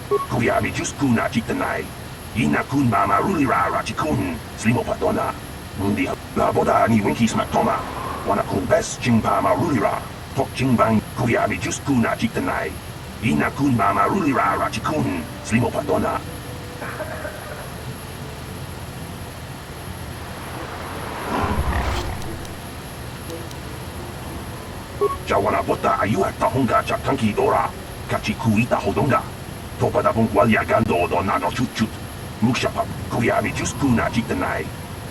Kuya mi just kuna jitanai, ina kun ma marulira rachikun, slimo patona. Mundi la boda ni winkis matoma, wana kun bes jingpa marulira, tok jingbang. Kuya mi just kuna jitanai, ina kun ma marulira rachikun, slimo patona. Jawana bota ayuha tahunga chatanki dora, kachikuita hodonga. Topada bungwalia gando do nano chut. Mushapa, kuyami juskuna jitanai.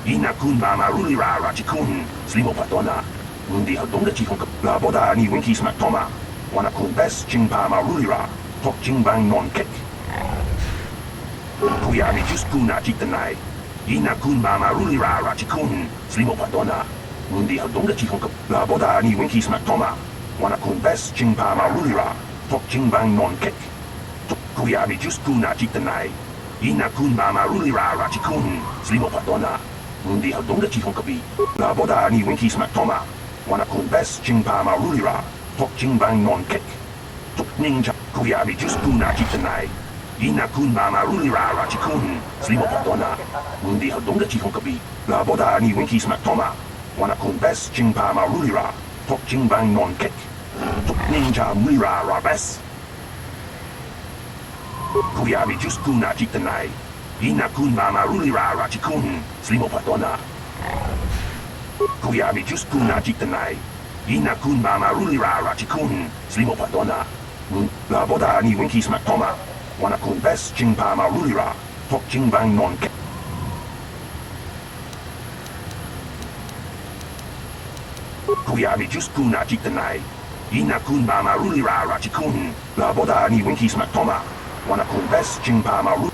Ina kun mama rulira rachikun, slimo patona. Mundi hodonga chihonka. La boda ni winkis matoma. Wana kun bes jingpa marulira, tok jingbang non kek. Kuyami juskuna jitanai. Ina kun mama rulira rachikun, slimo patona. Mundi hodonga chihonka. La boda ni winkis matoma. Wana kun bes jingpa marulira, tok jingbang non kek. Kuyami juskuna jitanai. Ina kun mama rulira rachikun, slimo patona. Mundi hodonga chihonkabi. La boda ni winkis matoma. Wana kun bes jingpa marulira, tok jingbang non kek. Tok ninja. Kuyami juskuna jitanai. Ina kun mama rulira rachikun, slimo patona. Mundi hodonga chihonkabi. La boda ni winkis matoma. Wana kun bes jingpa marulira, tok jingbang non kek. Tok ninja mira rabes. Kuyami juskuna jitanai. Ina kun mama rulira rachikun, slimo patona. Kuyami juskuna jitanai. Ina kun mama rulira rachikun, slimo patona. La boda ni winkis matoma. Wana kun bes jingpa marulira, tok jingbang non kek. Kuyami juskuna jitanai. Ina kun mama rulira rachikun. La boda ni winkis matoma. Wana kun bes jingpa maru.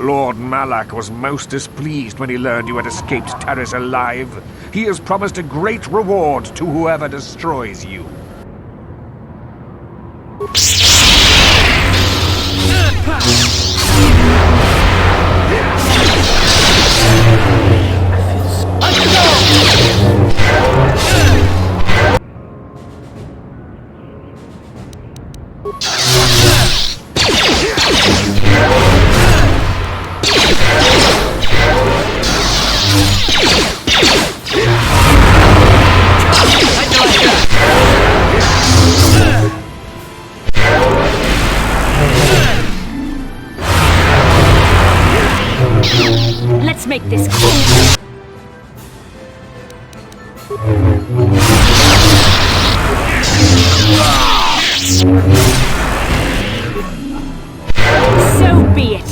Lord Malak was most displeased when he learned you had escaped Taris alive. He has promised a great reward to whoever destroys you. Let's make this quick. So be it.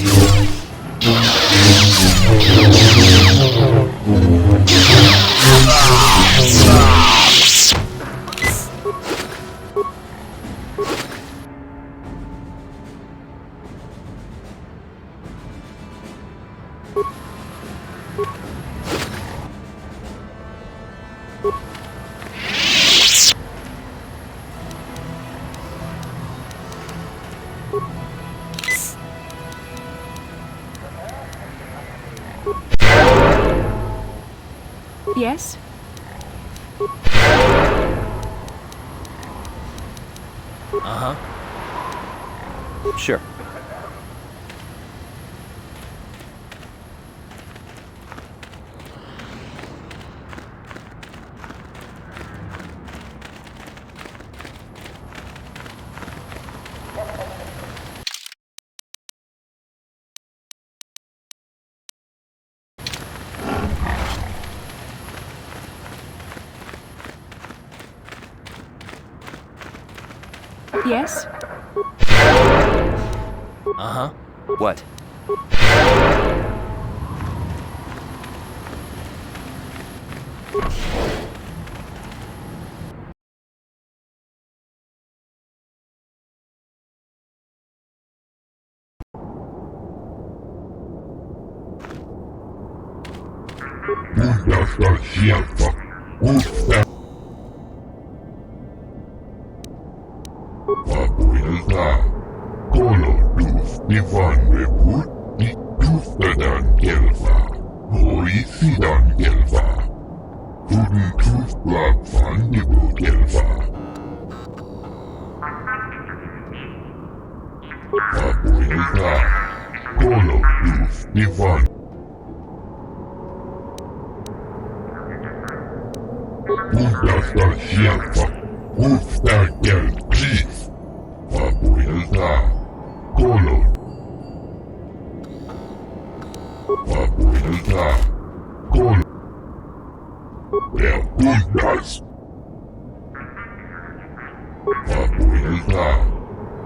Yes? Uh-huh. Sure. Yes? Uh-huh. What? Будь сержанта, уста. Papuilta, Kolo Duf Divan Reput, Di Duftadan Gelva, Hoi Sidan Gelva, Huden Tuf Blab Van Dibu Gelva. Papuilta, Kolo Duf Divan. Buddha Sjelfa, Ufta Gel Chief, Papuilta, Kolo. Papuilta, Kolo. Buddhas. Papuilta,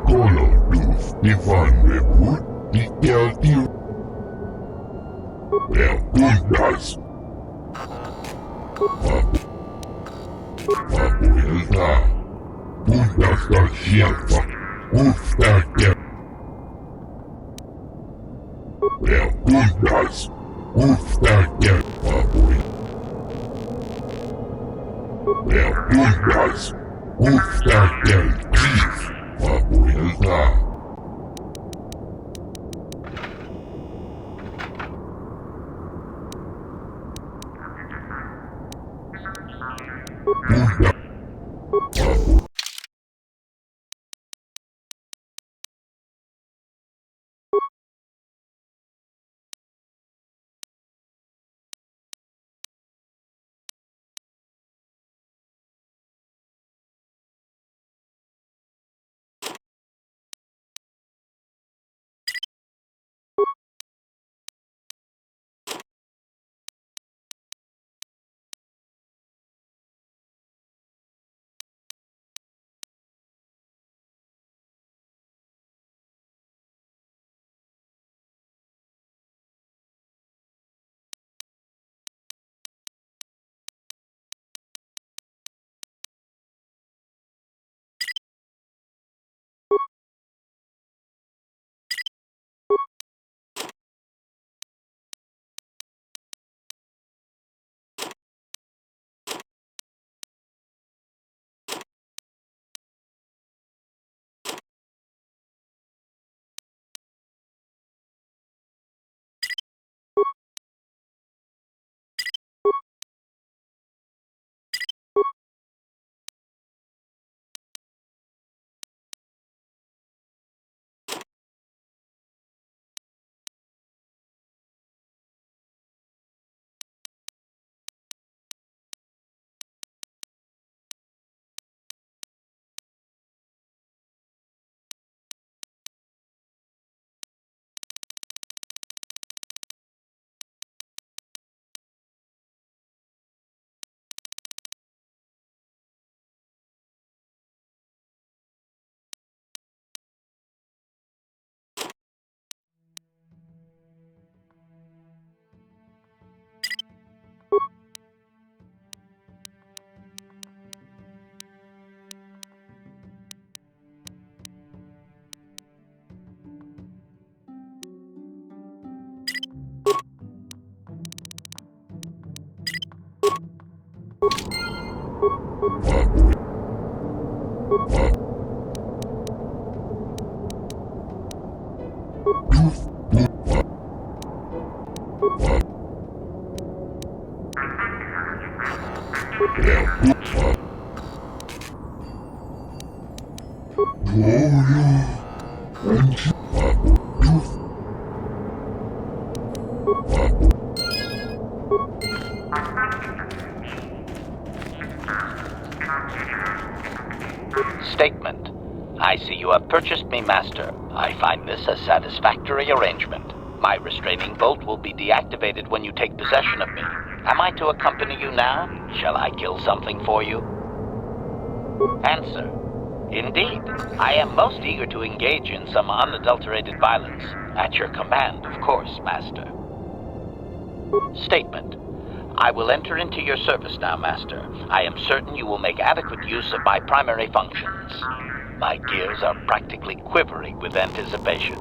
Kolo Duf Divan Reput, Dikel Dir. Buddhas. Papuilta, Buddha Sjelfa, Ufta Gel. Buddhas. Ufta Gel Papuilta. Buddhas. Ufta Gel Chief, Papuilta. Statement. I see you have purchased me, Master. I find this a satisfactory arrangement. My restraining bolt will be deactivated when you take possession of me. Am I to accompany you now? Shall I kill something for you? Answer. Indeed. I am most eager to engage in some unadulterated violence. At your command, of course, Master. Statement. I will enter into your service now, Master. I am certain you will make adequate use of my primary functions. My gears are practically quivering with anticipation.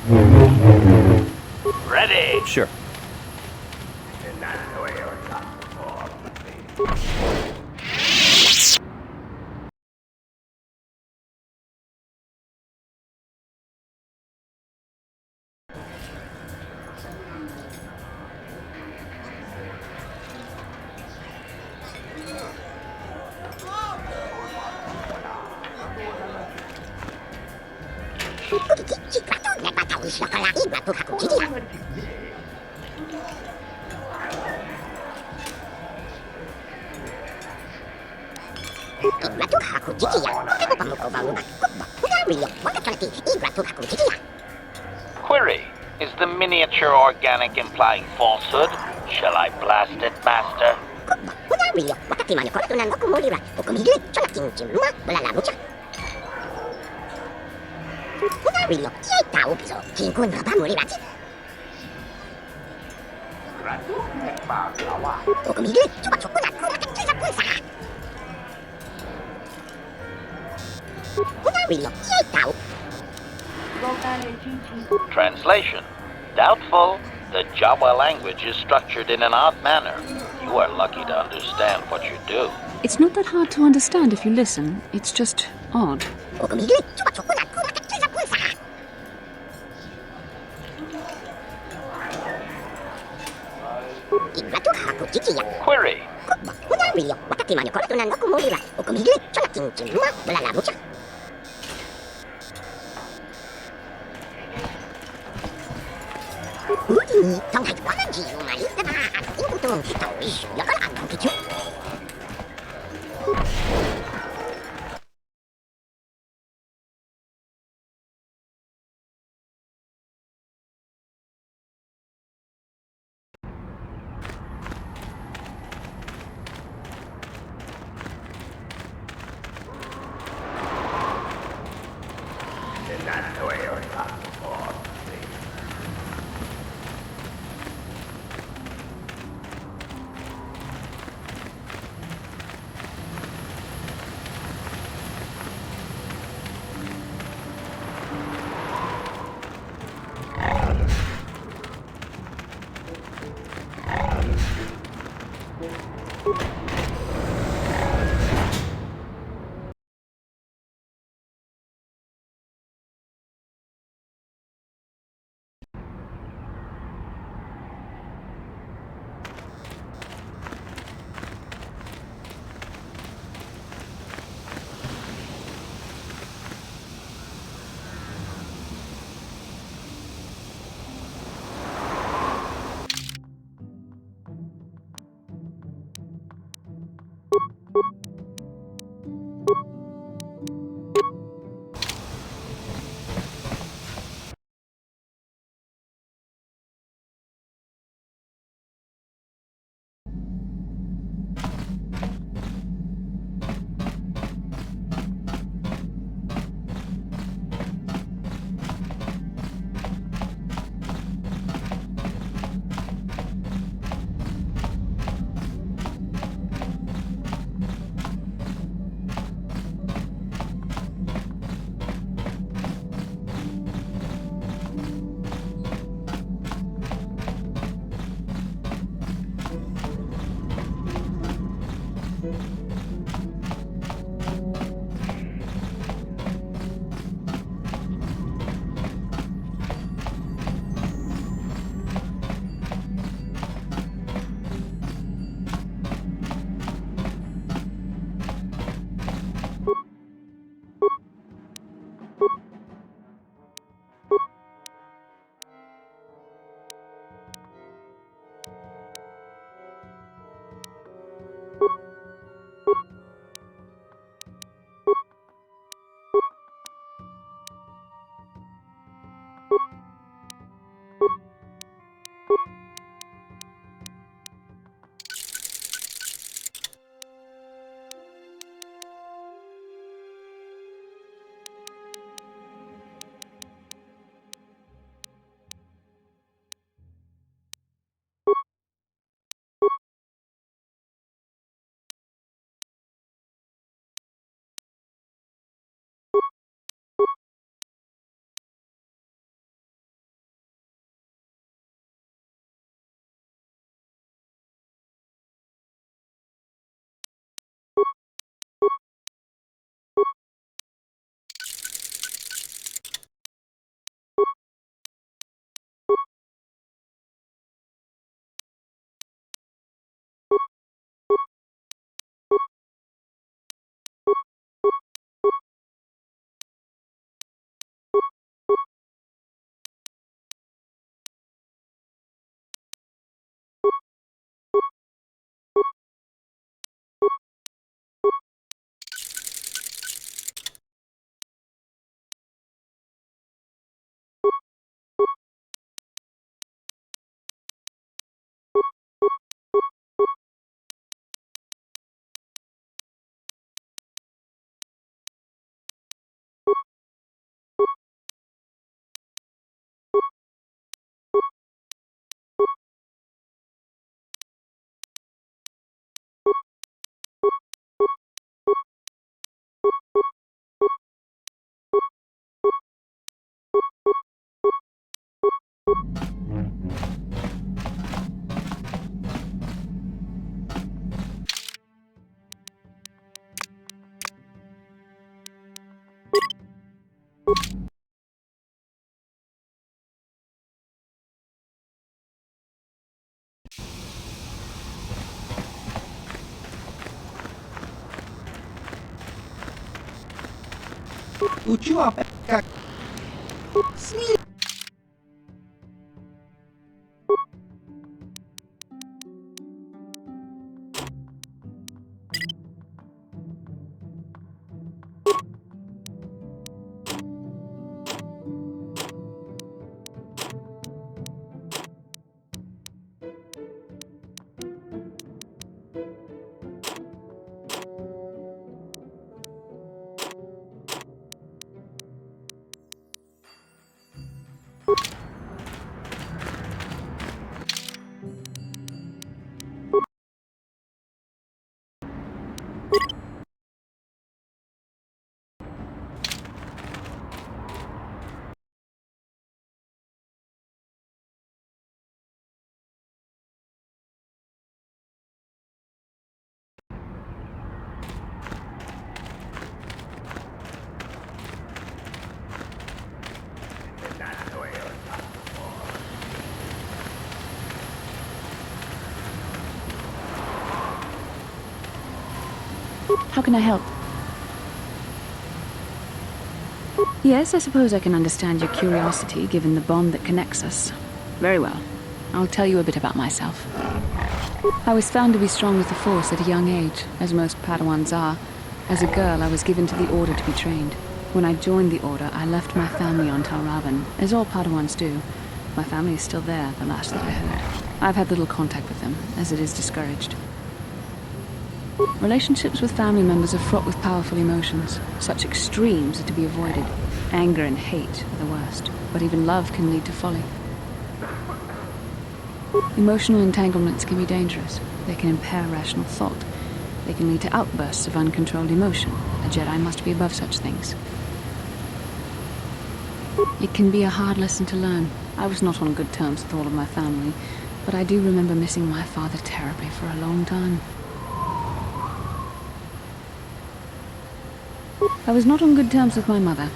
Ready? Sure. Query. Is the miniature organic implying falsehood? Shall I blast it, Master? Translation. Doubtful. The Jawa language is structured in an odd manner. You are lucky to understand what you do. It's not that hard to understand if you listen. It's just odd. Query. Uchiwa Pekka. How can I help? Yes, I suppose I can understand your curiosity, given the bond that connects us. Very well. I'll tell you a bit about myself. I was found to be strong with the Force at a young age, as most Padawans are. As a girl, I was given to the Order to be trained. When I joined the Order, I left my family on Tal Ravan, as all Padawans do. My family is still there, the last that I heard. I've had little contact with them, as it is discouraged. Relationships with family members are fraught with powerful emotions. Such extremes are to be avoided. Anger and hate are the worst, but even love can lead to folly. Emotional entanglements can be dangerous. They can impair rational thought. They can lead to outbursts of uncontrolled emotion. A Jedi must be above such things. It can be a hard lesson to learn. I was not on good terms with all of my family, but I do remember missing my father terribly for a long time. I was not on good terms with my mother.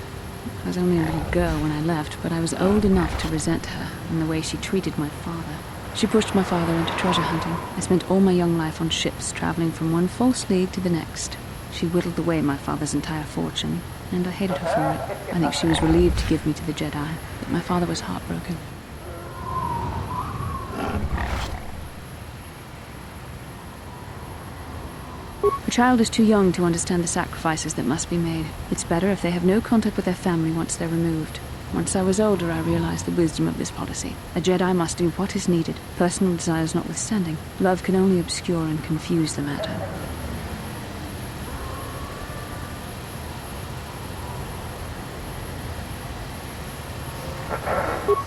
I was only a little girl when I left, but I was old enough to resent her and the way she treated my father. She pushed my father into treasure hunting. I spent all my young life on ships, traveling from one false lead to the next. She whittled away my father's entire fortune, and I hated her for it. I think she was relieved to give me to the Jedi, but my father was heartbroken. A child is too young to understand the sacrifices that must be made. It's better if they have no contact with their family once they're removed. Once I was older, I realized the wisdom of this policy. A Jedi must do what is needed, personal desires notwithstanding. Love can only obscure and confuse the matter.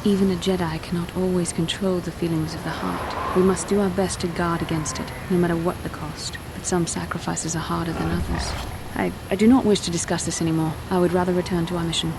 Even a Jedi cannot always control the feelings of the heart. We must do our best to guard against it, no matter what the cost. But some sacrifices are harder than others. I do not wish to discuss this anymore. I would rather return to our mission.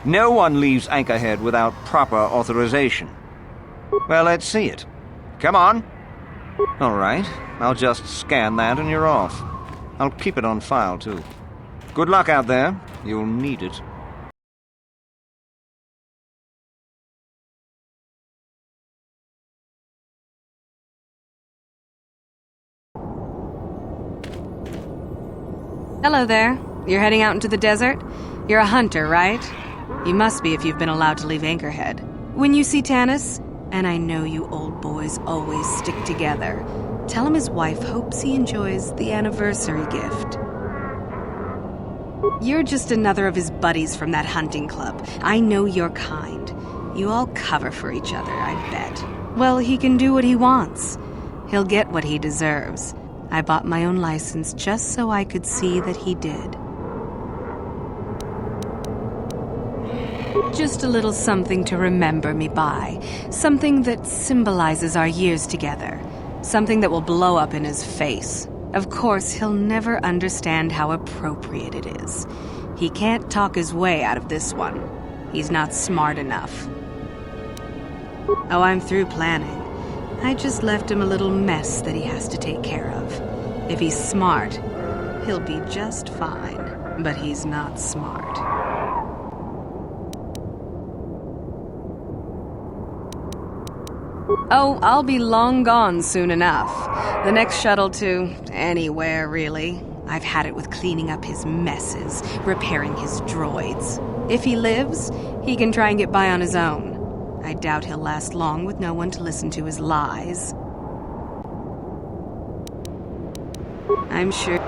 No one leaves Anchorhead without proper authorization. Well, let's see it. Come on. All right, I'll just scan that and you're off. I'll keep it on file, too. Good luck out there. You'll need it. Hello there. You're heading out into the desert? You're a hunter, right? You must be if you've been allowed to leave Anchorhead. When you see Tanis, and I know you old boys always stick together, tell him his wife hopes he enjoys the anniversary gift. You're just another of his buddies from that hunting club. I know your kind. You all cover for each other, I bet. Well, he can do what he wants. He'll get what he deserves. I bought my own license just so I could see that he did. Just a little something to remember me by. Something that symbolizes our years together. Something that will blow up in his face. Of course, he'll never understand how appropriate it is. He can't talk his way out of this one. He's not smart enough. Oh, I'm through planning. I just left him a little mess that he has to take care of. If he's smart, he'll be just fine. But he's not smart. Oh, I'll be long gone soon enough. The next shuttle to anywhere, really. I've had it with cleaning up his messes, repairing his droids. If he lives, he can try and get by on his own. I doubt he'll last long with no one to listen to his lies. I'm sure...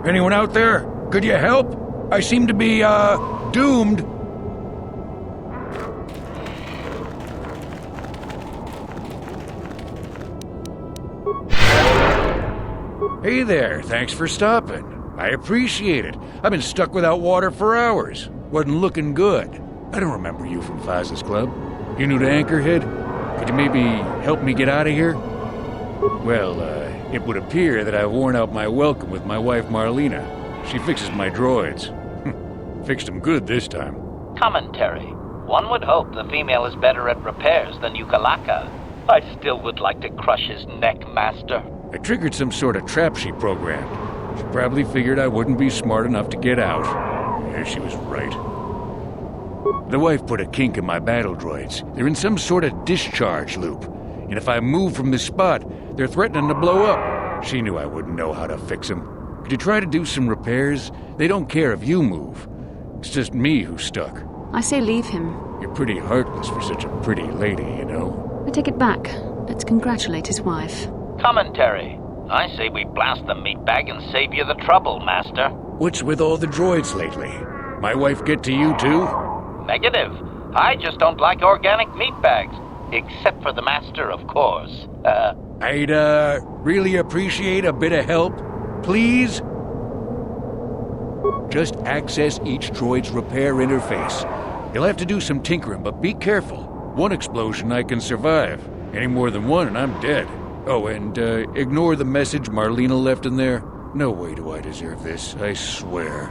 Anyone out there? Could you help? I seem to be, doomed. Hey there, thanks for stopping. I appreciate it. I've been stuck without water for hours. Wasn't looking good. I don't remember you from Faz's Club. You new to Anchorhead? Could you maybe help me get out of here? Well, it would appear that I've worn out my welcome with my wife Marlena. She fixes my droids. Fixed them good this time. Commentary. One would hope the female is better at repairs than Yukalaka. I still would like to crush his neck, Master. I triggered some sort of trap she programmed. She probably figured I wouldn't be smart enough to get out. Yeah, she was right. The wife put a kink in my battle droids. They're in some sort of discharge loop. And if I move from this spot, they're threatening to blow up. She knew I wouldn't know how to fix them. Could you try to do some repairs? They don't care if you move. It's just me who's stuck. I say leave him. You're pretty heartless for such a pretty lady, you know. I take it back. Let's congratulate his wife. Commentary. I say we blast the meat bag and save you the trouble, Master. What's with all the droids lately? My wife get to you too? Negative. I just don't like organic meat bags. Except for the Master, of course. I'd, really appreciate a bit of help, please. Just access each droid's repair interface. You'll have to do some tinkering, but be careful. One explosion I can survive. Any more than one and I'm dead. Oh, and, ignore the message Marlena left in there. No way do I deserve this, I swear.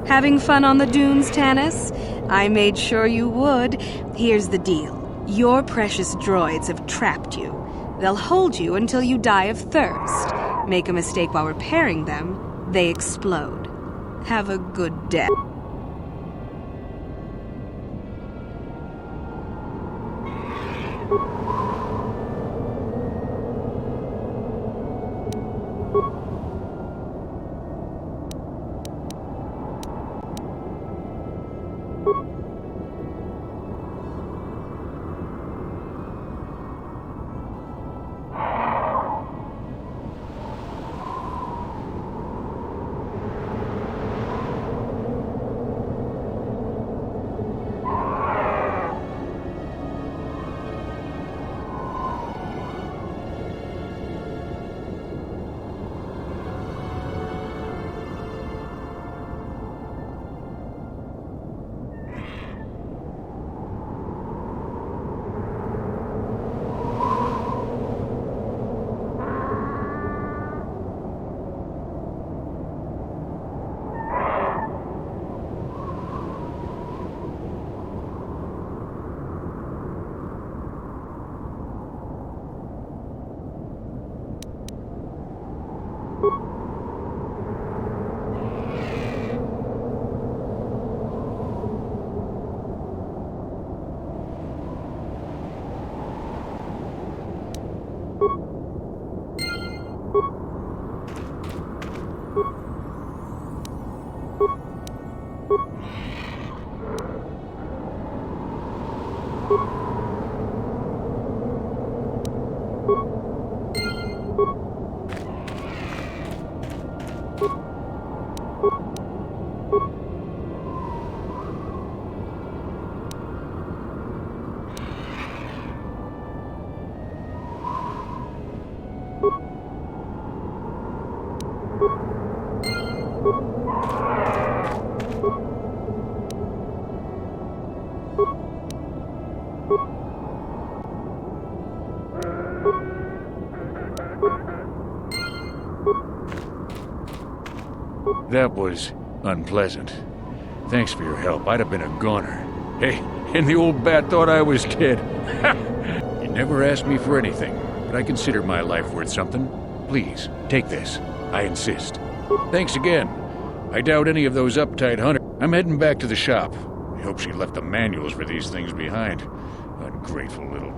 Having fun on the dunes, Tanis? I made sure you would. Here's the deal. Your precious droids have trapped you. They'll hold you until you die of thirst. Make a mistake while repairing them, they explode. Have a good death. That was unpleasant. Thanks for your help. I'd have been a goner. Hey, and the old bat thought I was dead. You never asked me for anything, but I consider my life worth something. Please, take this. I insist. Thanks again. I doubt any of those uptight hunters. I'm heading back to the shop. I hope she left the manuals for these things behind. Ungrateful little...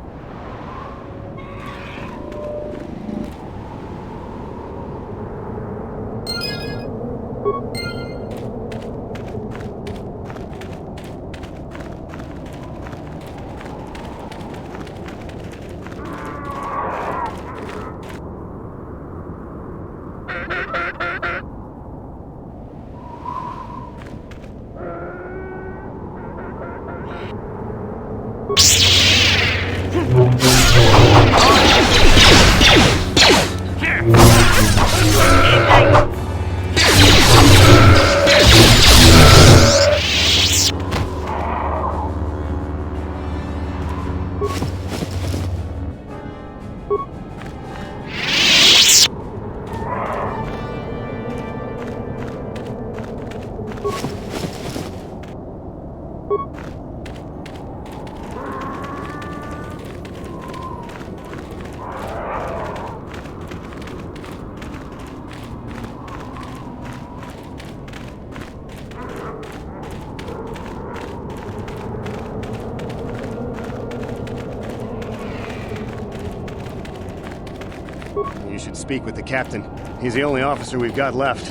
You should speak with the captain. He's the only officer we've got left.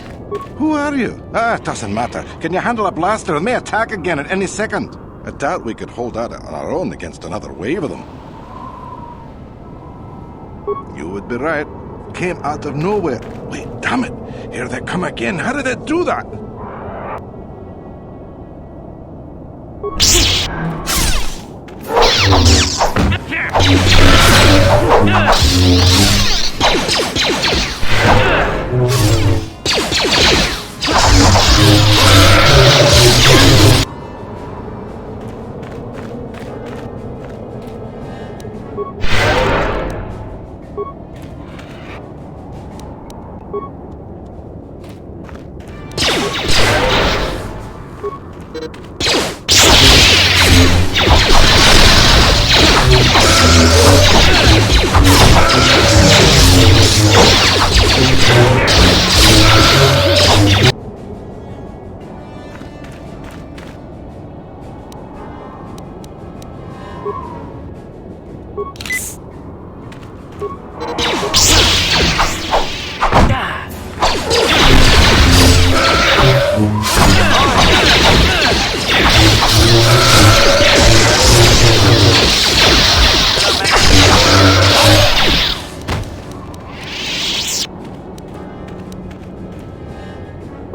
Who are you? It doesn't matter. Can you handle a blaster? It may attack again at any second. I doubt we could hold out on our own against another wave of them. You would be right. Came out of nowhere. Wait, damn it. Here they come again. How did they do that?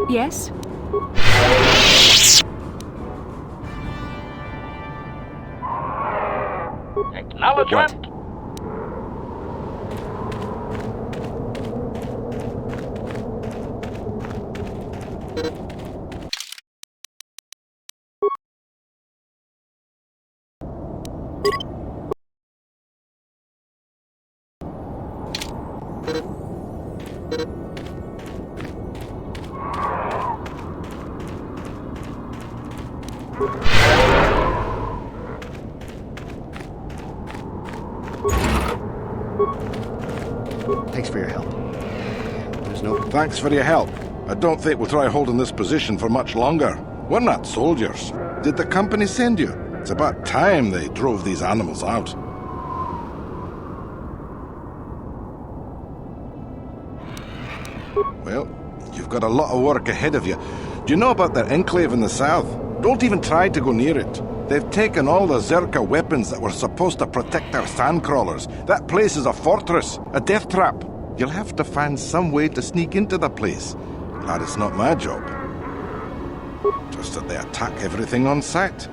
Yes? Acknowledgement. Thanks for your help. There's no... Thanks for your help. I don't think we'll try holding this position for much longer. We're not soldiers. Did the company send you? It's about time they drove these animals out. Well, you've got a lot of work ahead of you. Do you know about their enclave in the south? Don't even try to go near it. They've taken all the Zerka weapons that were supposed to protect our sandcrawlers. That place is a fortress, a death trap. You'll have to find some way to sneak into the place. Glad it's not my job. Just that they attack everything on sight.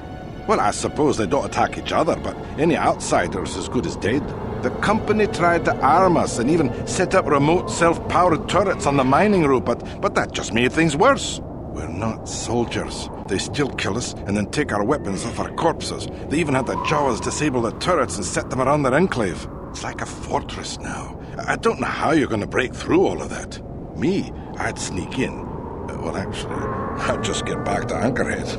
Well, I suppose they don't attack each other, but any outsider's as good as dead. The company tried to arm us and even set up remote self-powered turrets on the mining route, but that just made things worse. We're not soldiers. They still kill us and then take our weapons off our corpses. They even had the Jawas disable the turrets and set them around their enclave. It's like a fortress now. I don't know how you're going to break through all of that. Me, I'd sneak in. Well, actually, I'd just get back to Anchorhead.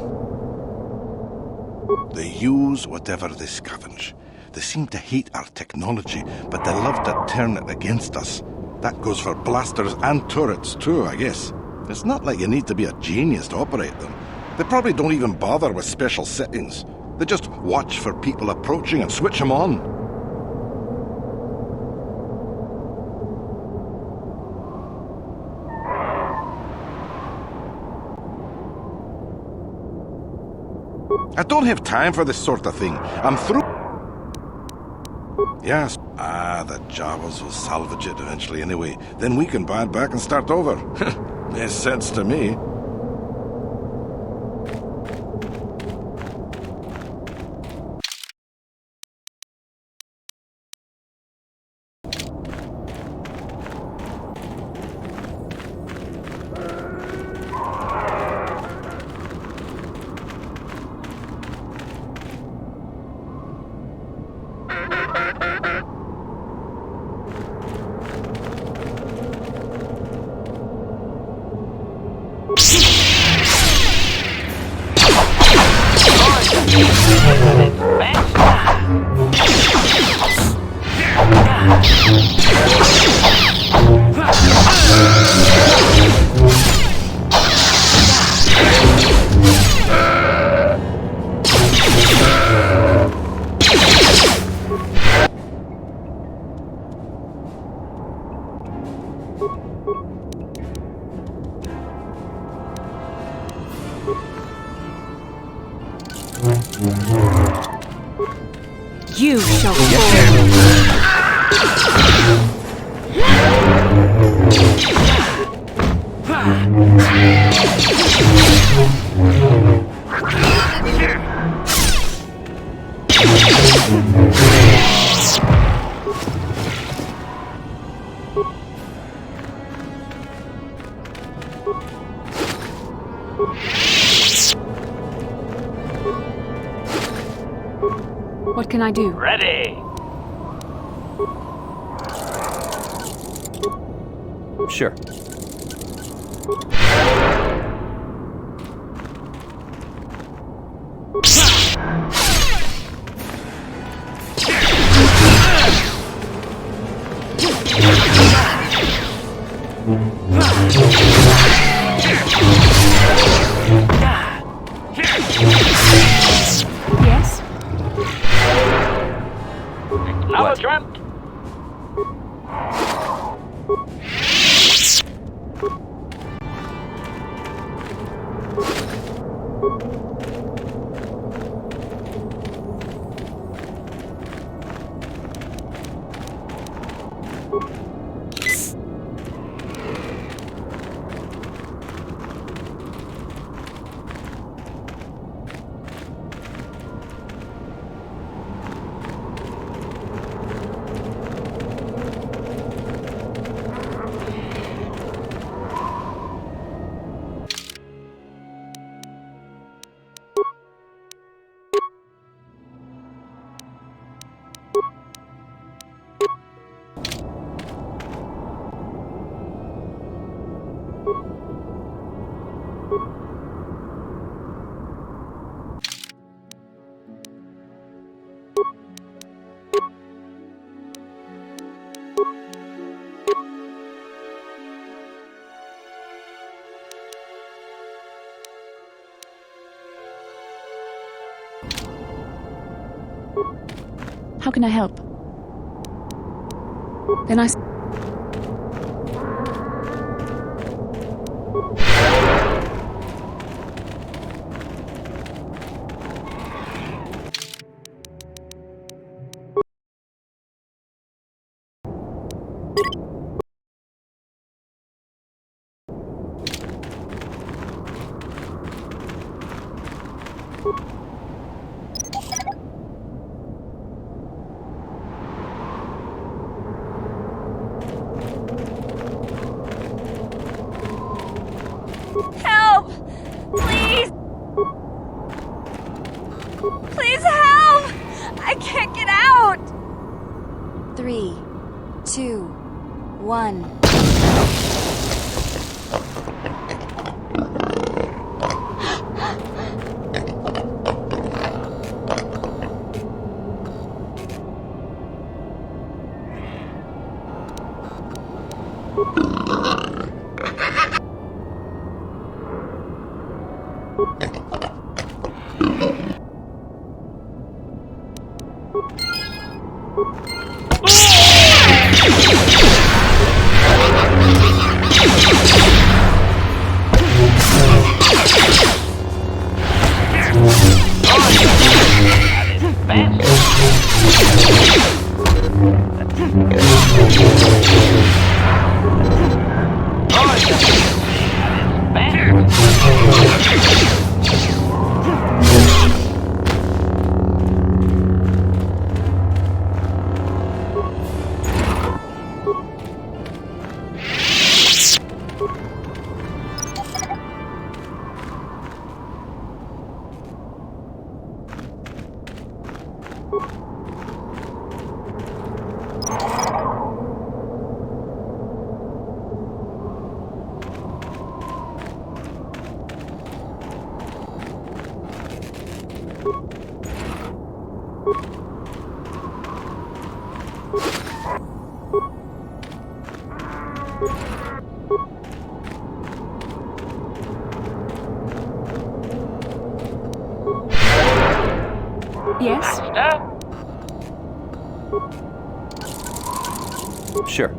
They use whatever they scavenge. They seem to hate our technology, but they love to turn it against us. That goes for blasters and turrets too, I guess. It's not like you need to be a genius to operate them. They probably don't even bother with special settings. They just watch for people approaching and switch them on. I don't have time for this sort of thing. I'm through. Yes. The Jawas will salvage it eventually anyway. Then we can buy it back and start over. Makes sense to me. You shall fall. What can I do? Ready! Sure. Yes? Acknowledgement! How can I help? Then I... Help! Please! Please help! I can't get out! 3, 2, 1. Yes? Sure.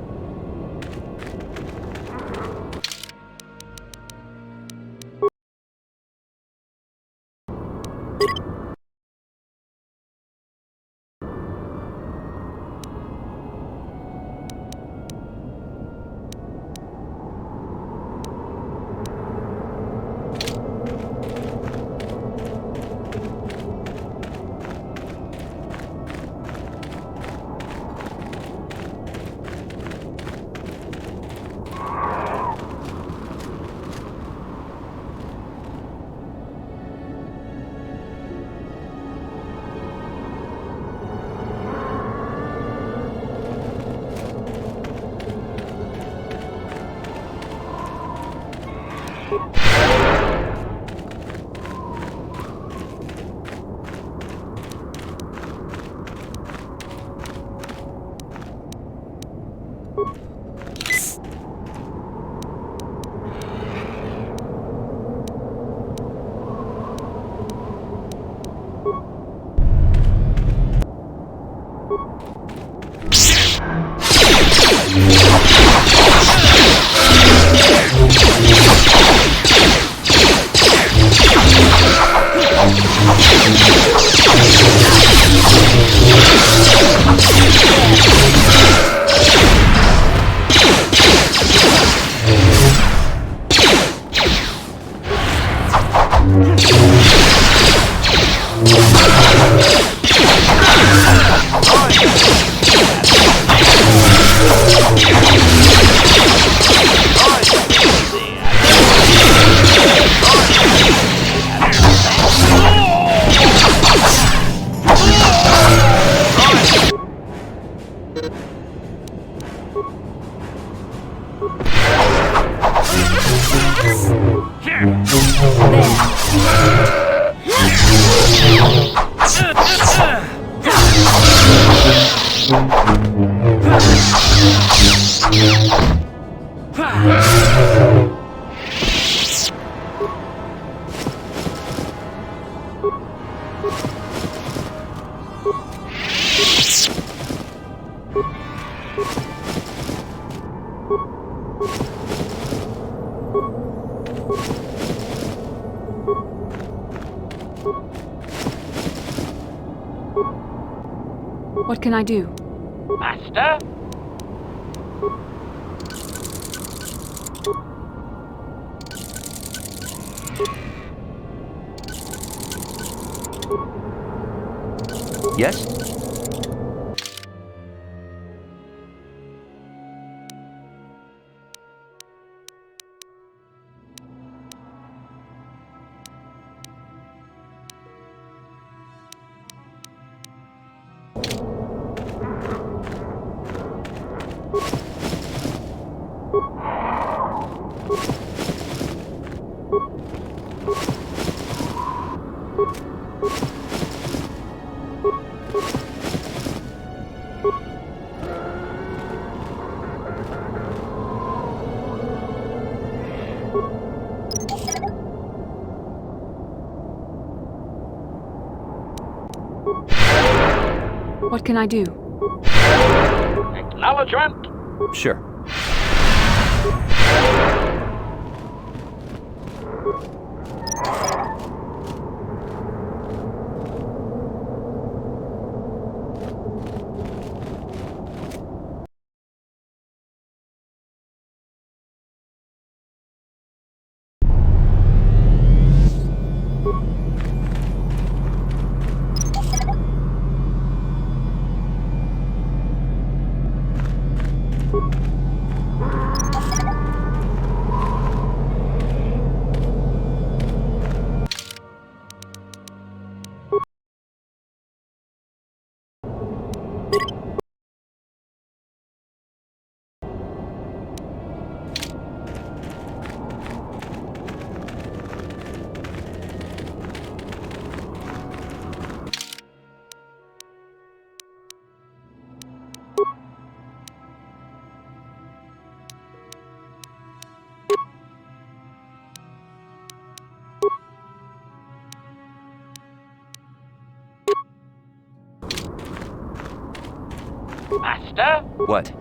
What can I do? Master? Yes? What can I do? Acknowledgement. Sure. Master? What?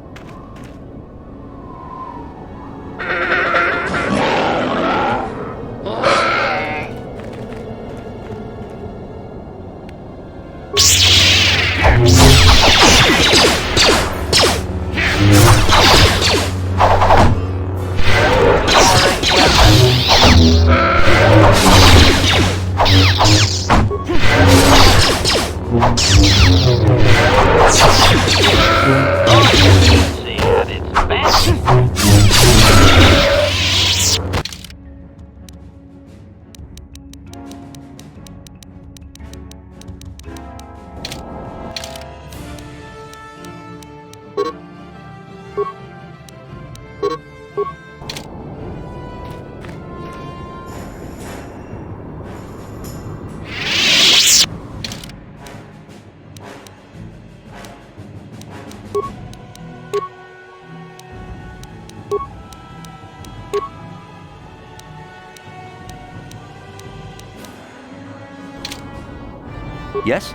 Yes?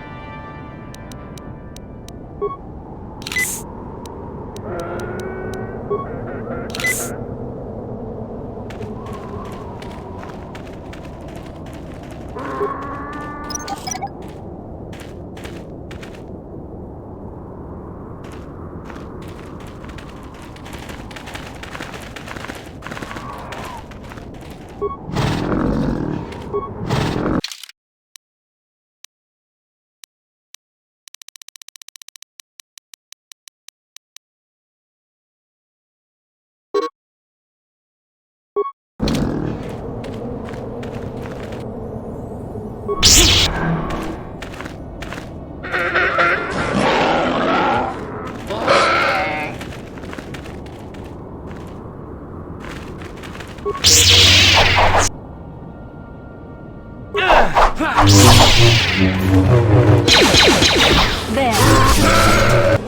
There.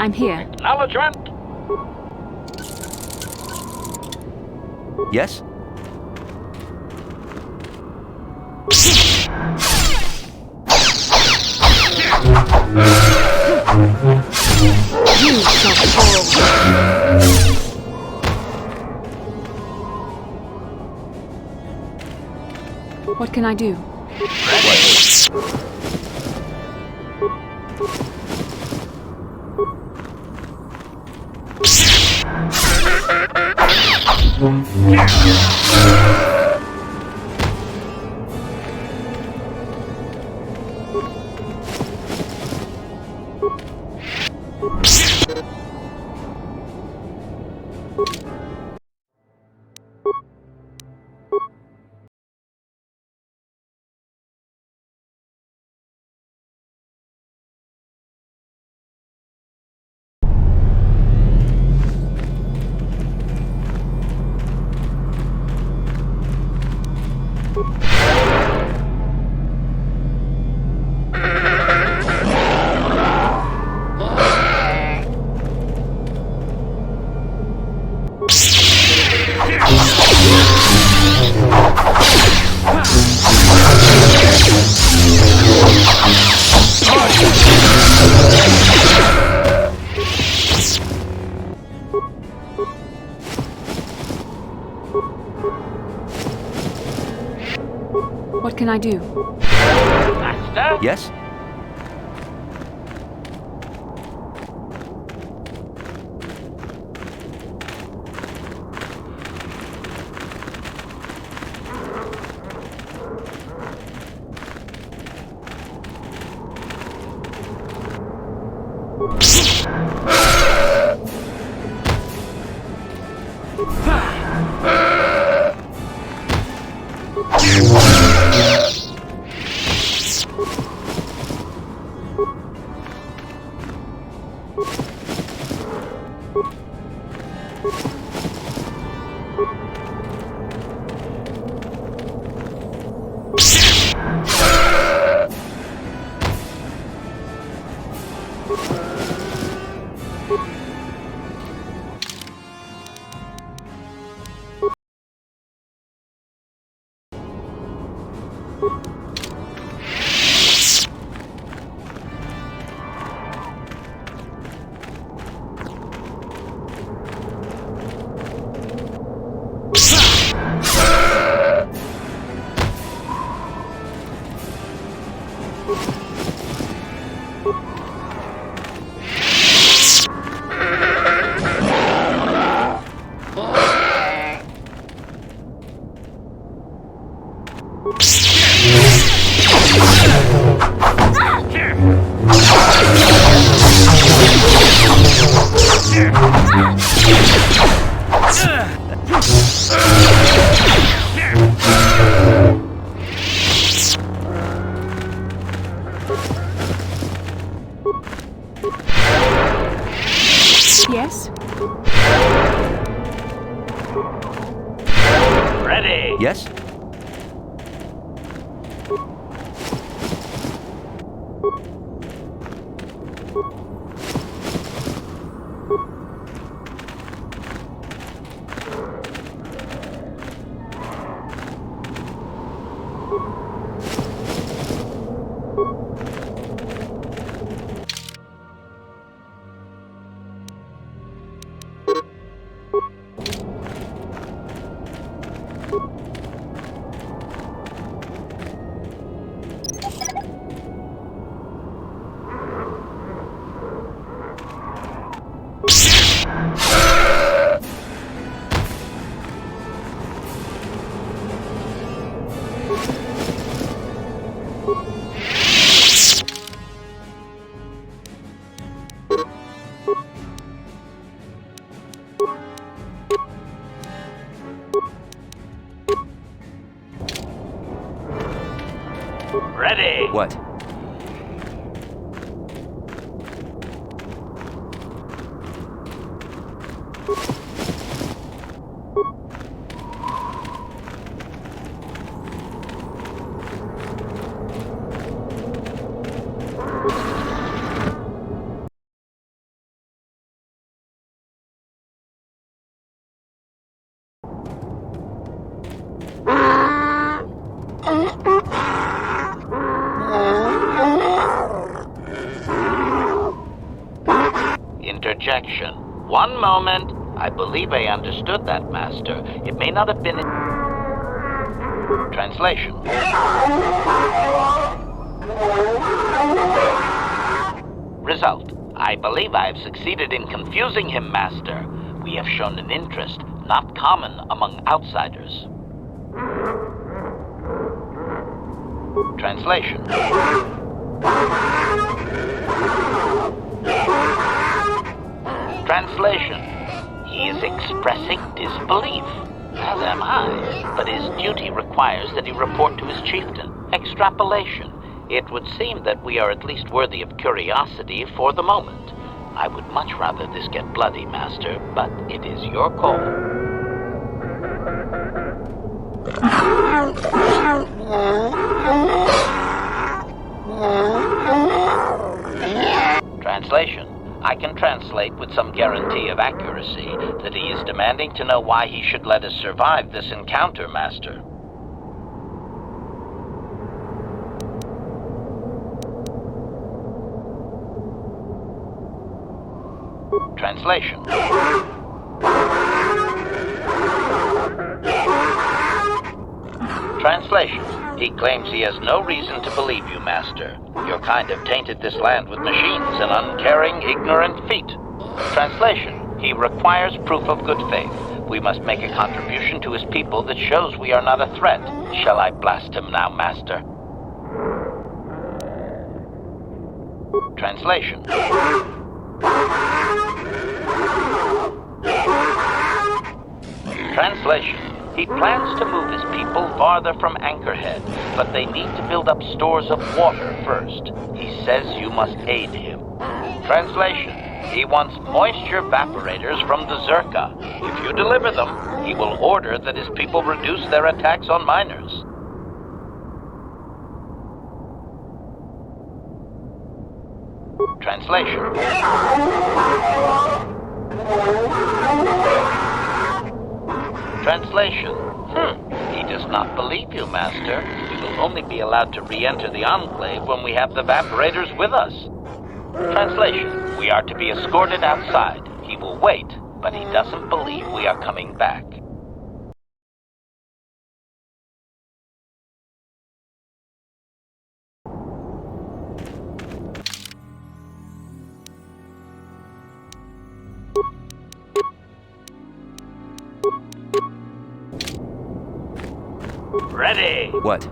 I'm here. Acknowledgement. Yes? You shall fall. What can I do? What can I do? Master? Yes? Yes? Ready. What? Interjection. One moment. I believe I understood that, Master. It may not have been... Translation. Result. I believe I have succeeded in confusing him, Master. We have shown an interest not common among outsiders. Translation. Translation. He is expressing disbelief, as am I, but his duty requires that he report to his chieftain. Extrapolation. It would seem that we are at least worthy of curiosity for the moment. I would much rather this get bloody, Master, but it is your call. Translation. I can translate with some guarantee of accuracy that he is demanding to know why he should let us survive this encounter, Master. Translation. Translation. He claims he has no reason to believe you, Master. Your kind have tainted this land with machines and uncaring, ignorant feet. Translation. He requires proof of good faith. We must make a contribution to his people that shows we are not a threat. Shall I blast him now, Master? Translation. Translation. He plans to move his people farther from Anchorhead, but they need to build up stores of water first. He says you must aid him. Translation. He wants moisture evaporators from the Zerka. If you deliver them, he will order that his people reduce their attacks on miners. Translation. Translation. He does not believe you, Master. We will only be allowed to re-enter the Enclave when we have the evaporators with us. Translation. We are to be escorted outside. He will wait, but he doesn't believe we are coming back. Ready! What?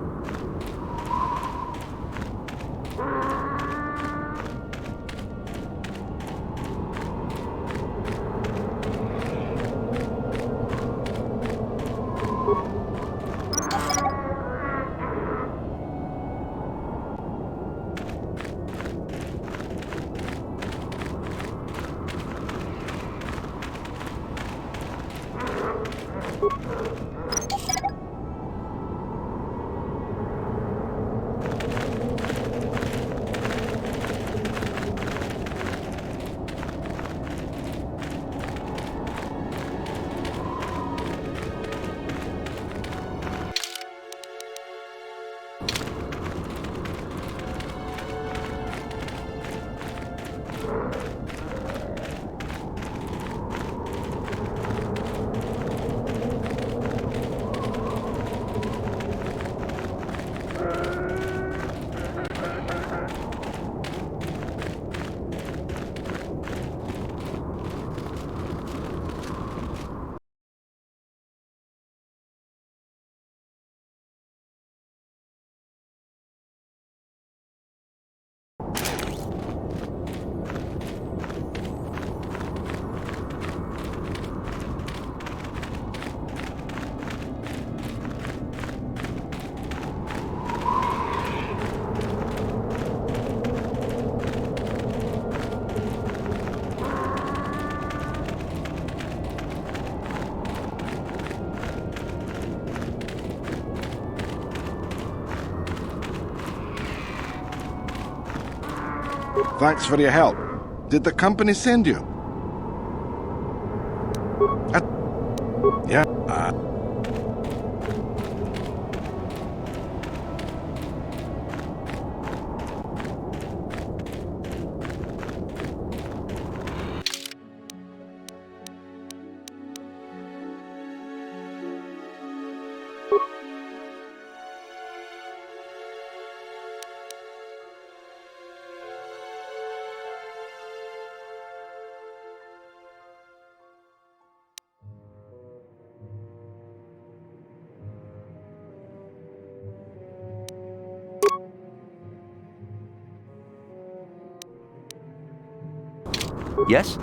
Thanks for your help. Did the company send you? Yeah. Yes?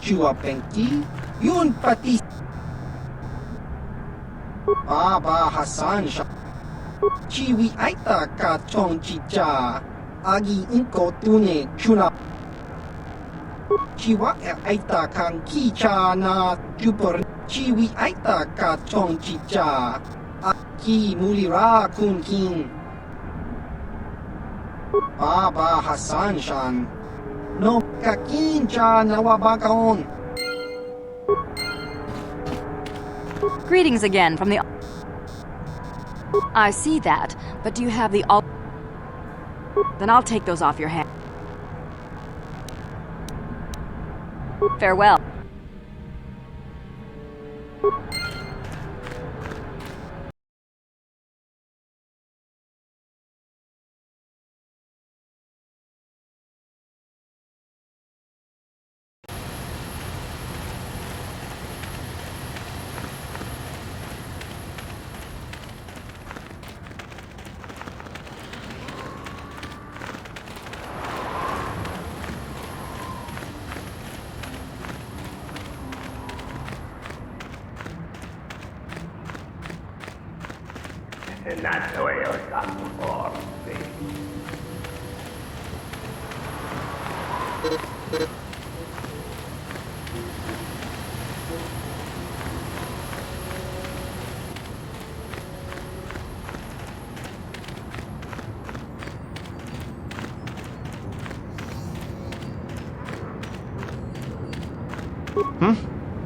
Achua Penki, Yun Pati Baba Hassan Shah Chiwi Aita Ka Chong Chicha Agi Inko Tune Chuna Chiwa Aita Kang Kicha Na Jupur Chiwi Aita Ka Chong Chicha Aki Mulira Kun King Baba Hassan Shan No kakincha nawabakaon. Greetings again from the... I see that, but do you have the... Then I'll take those off your hands. Farewell. And that's the way it got before.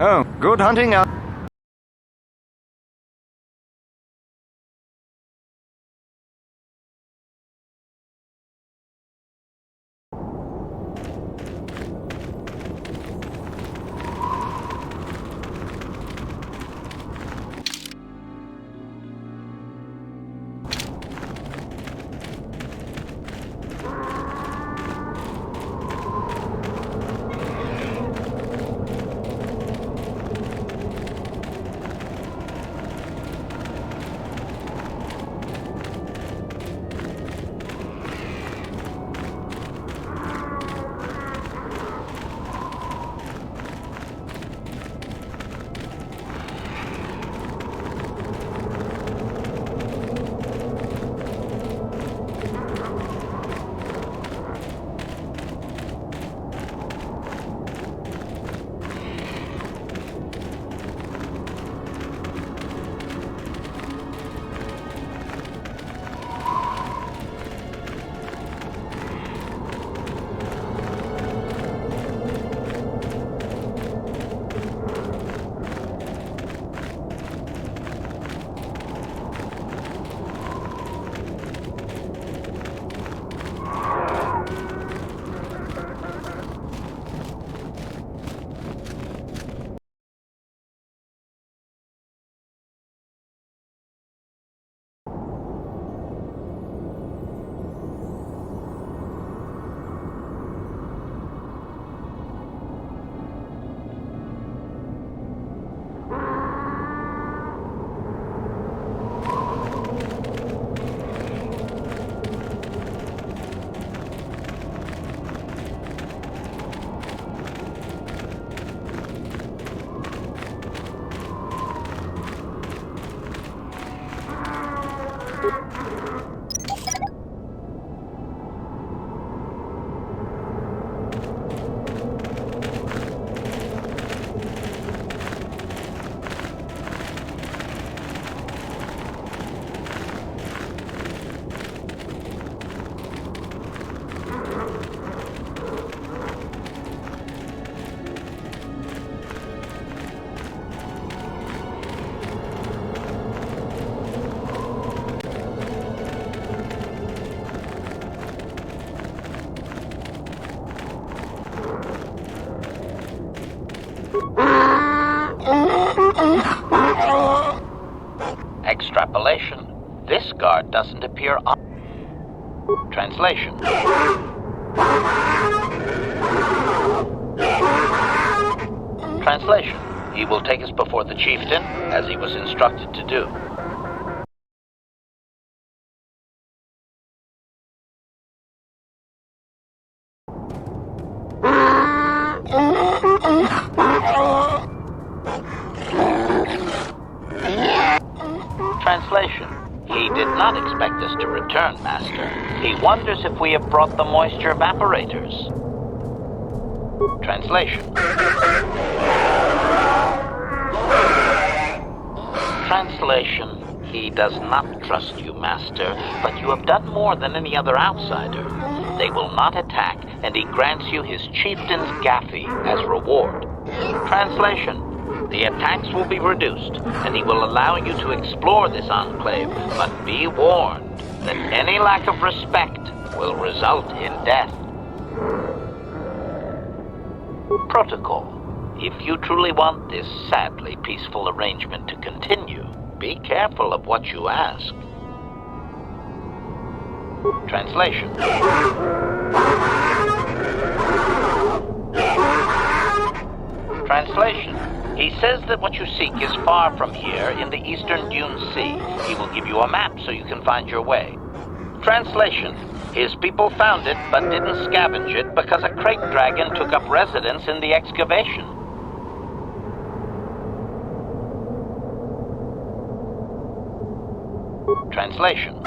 Oh, good hunting out. Extrapolation. This guard doesn't appear on... Translation. Translation. He will take us before the chieftain, as he was instructed to do. Translation. He did not expect us to return, Master. He wonders if we have brought the moisture evaporators. Translation. Translation. He does not trust you, Master, but you have done more than any other outsider. They will not attack, and he grants you his chieftain's gaffy as reward. Translation. The attacks will be reduced, and he will allow you to explore this enclave, but be warned that any lack of respect will result in death. Protocol. If you truly want this sadly peaceful arrangement to continue, be careful of what you ask. Translation. Translation. He says that what you seek is far from here in the eastern Dune Sea. He will give you a map so you can find your way. Translation. His people found it but didn't scavenge it because a crate dragon took up residence in the excavation. Translation.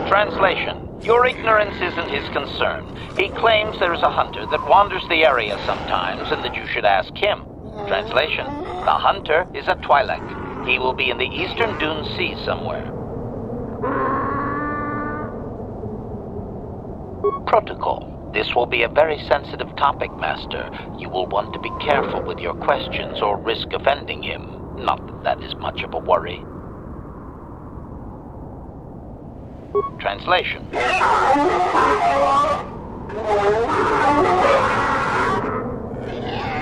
Translation. Your ignorance isn't his concern. He claims there is a hunter that wanders the area sometimes and that you should ask him. Translation. The hunter is a Twi'lek. He will be in the eastern Dune Sea somewhere. Protocol. This will be a very sensitive topic, Master. You will want to be careful with your questions or risk offending him. Not that that is much of a worry. Translation.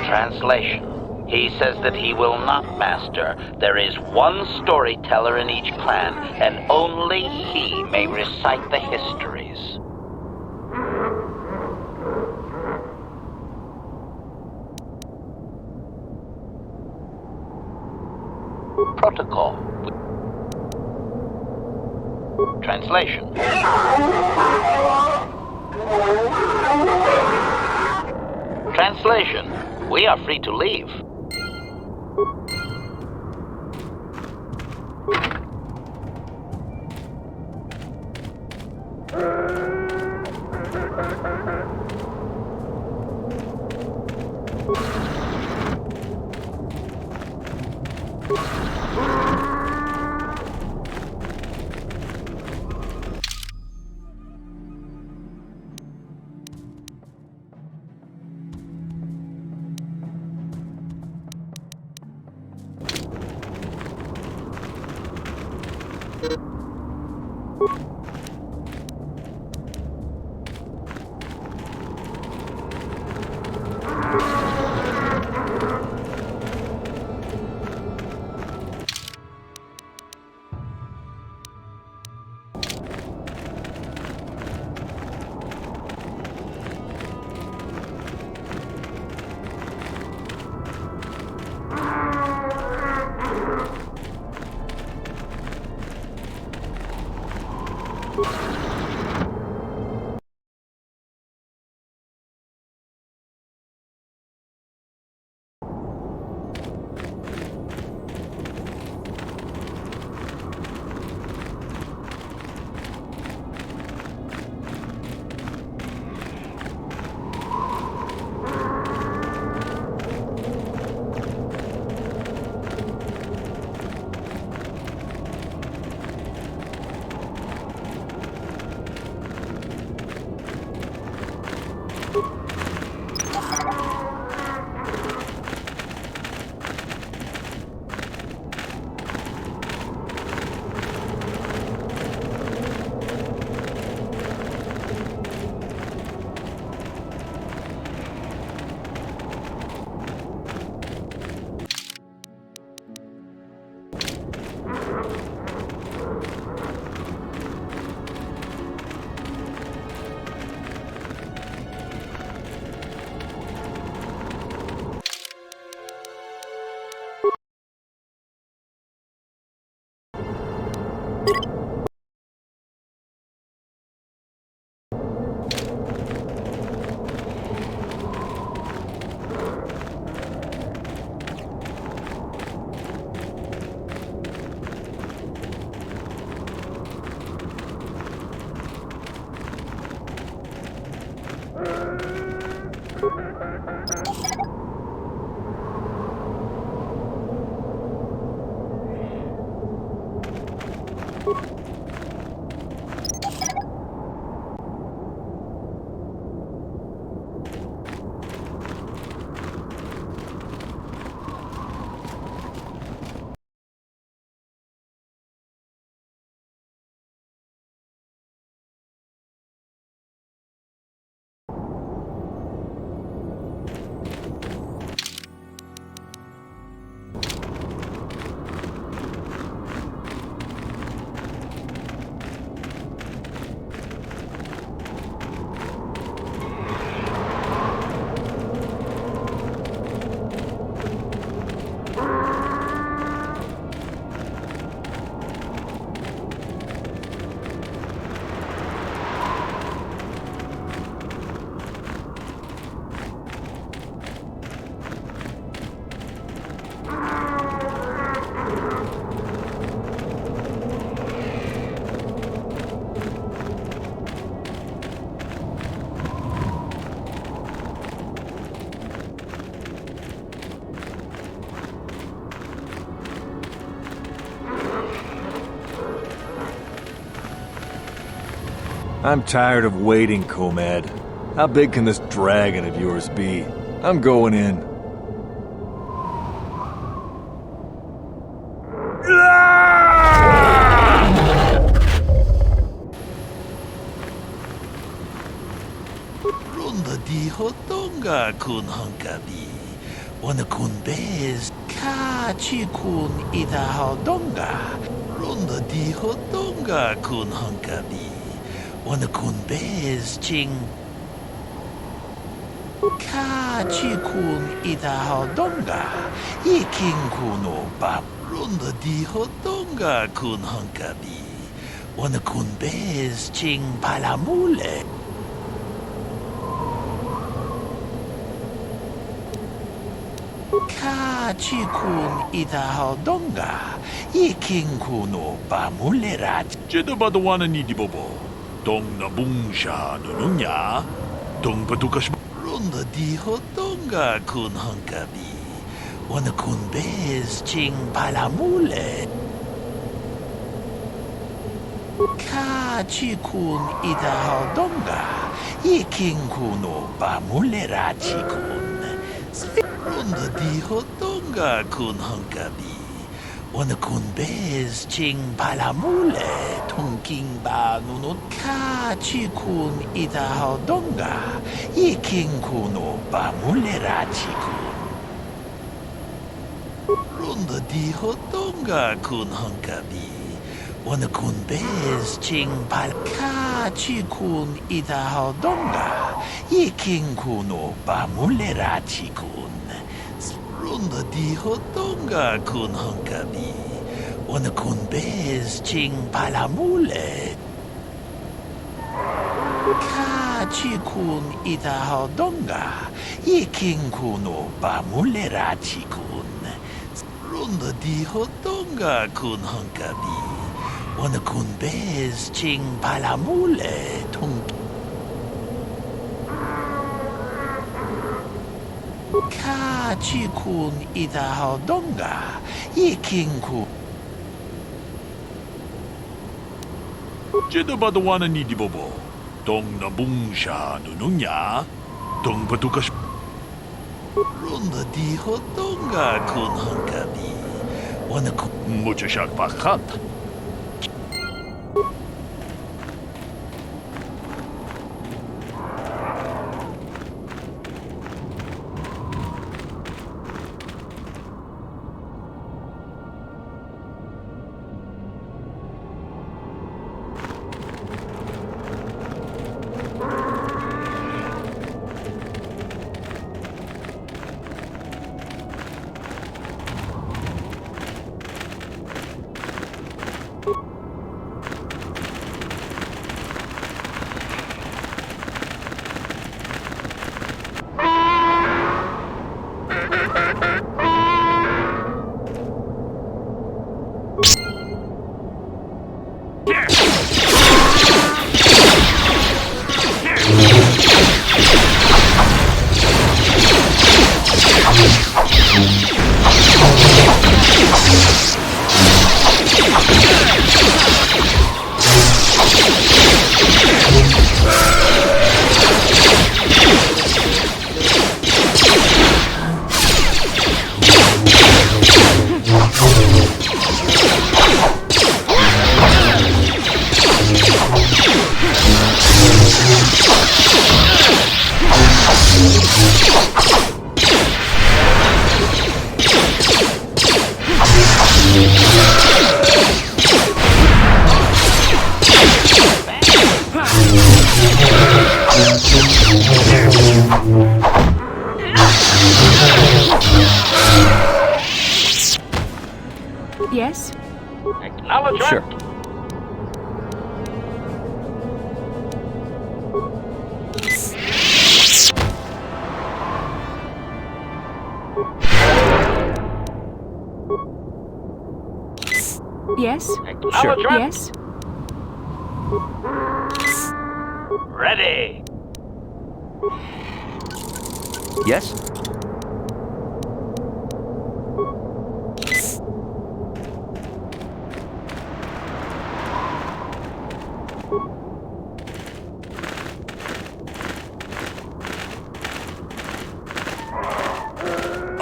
Translation. He says that he will not, Master. There is one storyteller in each clan, and only he may recite the histories. Protocol. Translation. Translation. We are free to leave. I'm tired of waiting, Comad. How big can this dragon of yours be? I'm going in. Runda di hotonga kun hankabi. Wana kun bez ka chi kun ida hodonga. Runda di hotonga kun hankabi. Wana kun bez ching ka chi kun ida hodonga. Iking kuno bab. Runda di hotonga kun hankabi. Wana kun bez ching palamule. Ka chi kun ida hodonga. Iking kuno bamulerat. 제도바도와는 이디보보. 동나붕샤 누누냐. 동바두카시. 론다 디호동가 kun hankabi. Wana kun bez ching palamule. Ka chi kun ida hodonga. Iking kuno bamulerat chi kun. Runda di hotonga kun hankabi. Wana kun bez ching palamule. Tongking ba nunut ka chi kun ida hodonga. Iking kuno bamulera chi kun. Runda di hotonga kun hankabi. Wana kun bez ching pal ka chi kun ida hodonga. Iking kuno bamulera chi kun. Runda di hotonga kun hankabi. Wana kun bez ching palamule. Ka chi kun ida hodonga. Iking kuno bamulera chi kun. Runda di hotonga kun hankabi. Wana kun bez ching palamule. Ka chi kun ida hodonga. Iking kun. 제도바도와는 이디보보. 동나붕샤 누누냐. 동바두카시. 론다 디호동가 kun hankabi. Wana kun. 무저샥 바칸. Yes? Acknowledgement. Sure. Yes? Acknowledgement. Yes? Ready. Yes?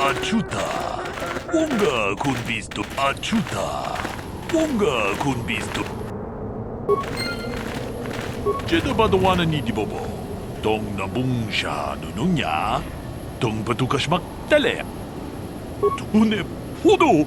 Achuta. Unga kun visto achuta. Unga kun visto. Jeda badawana ni dibobo. Tong nabung siya nunungya. Tong batukas magtale. Tune pudo.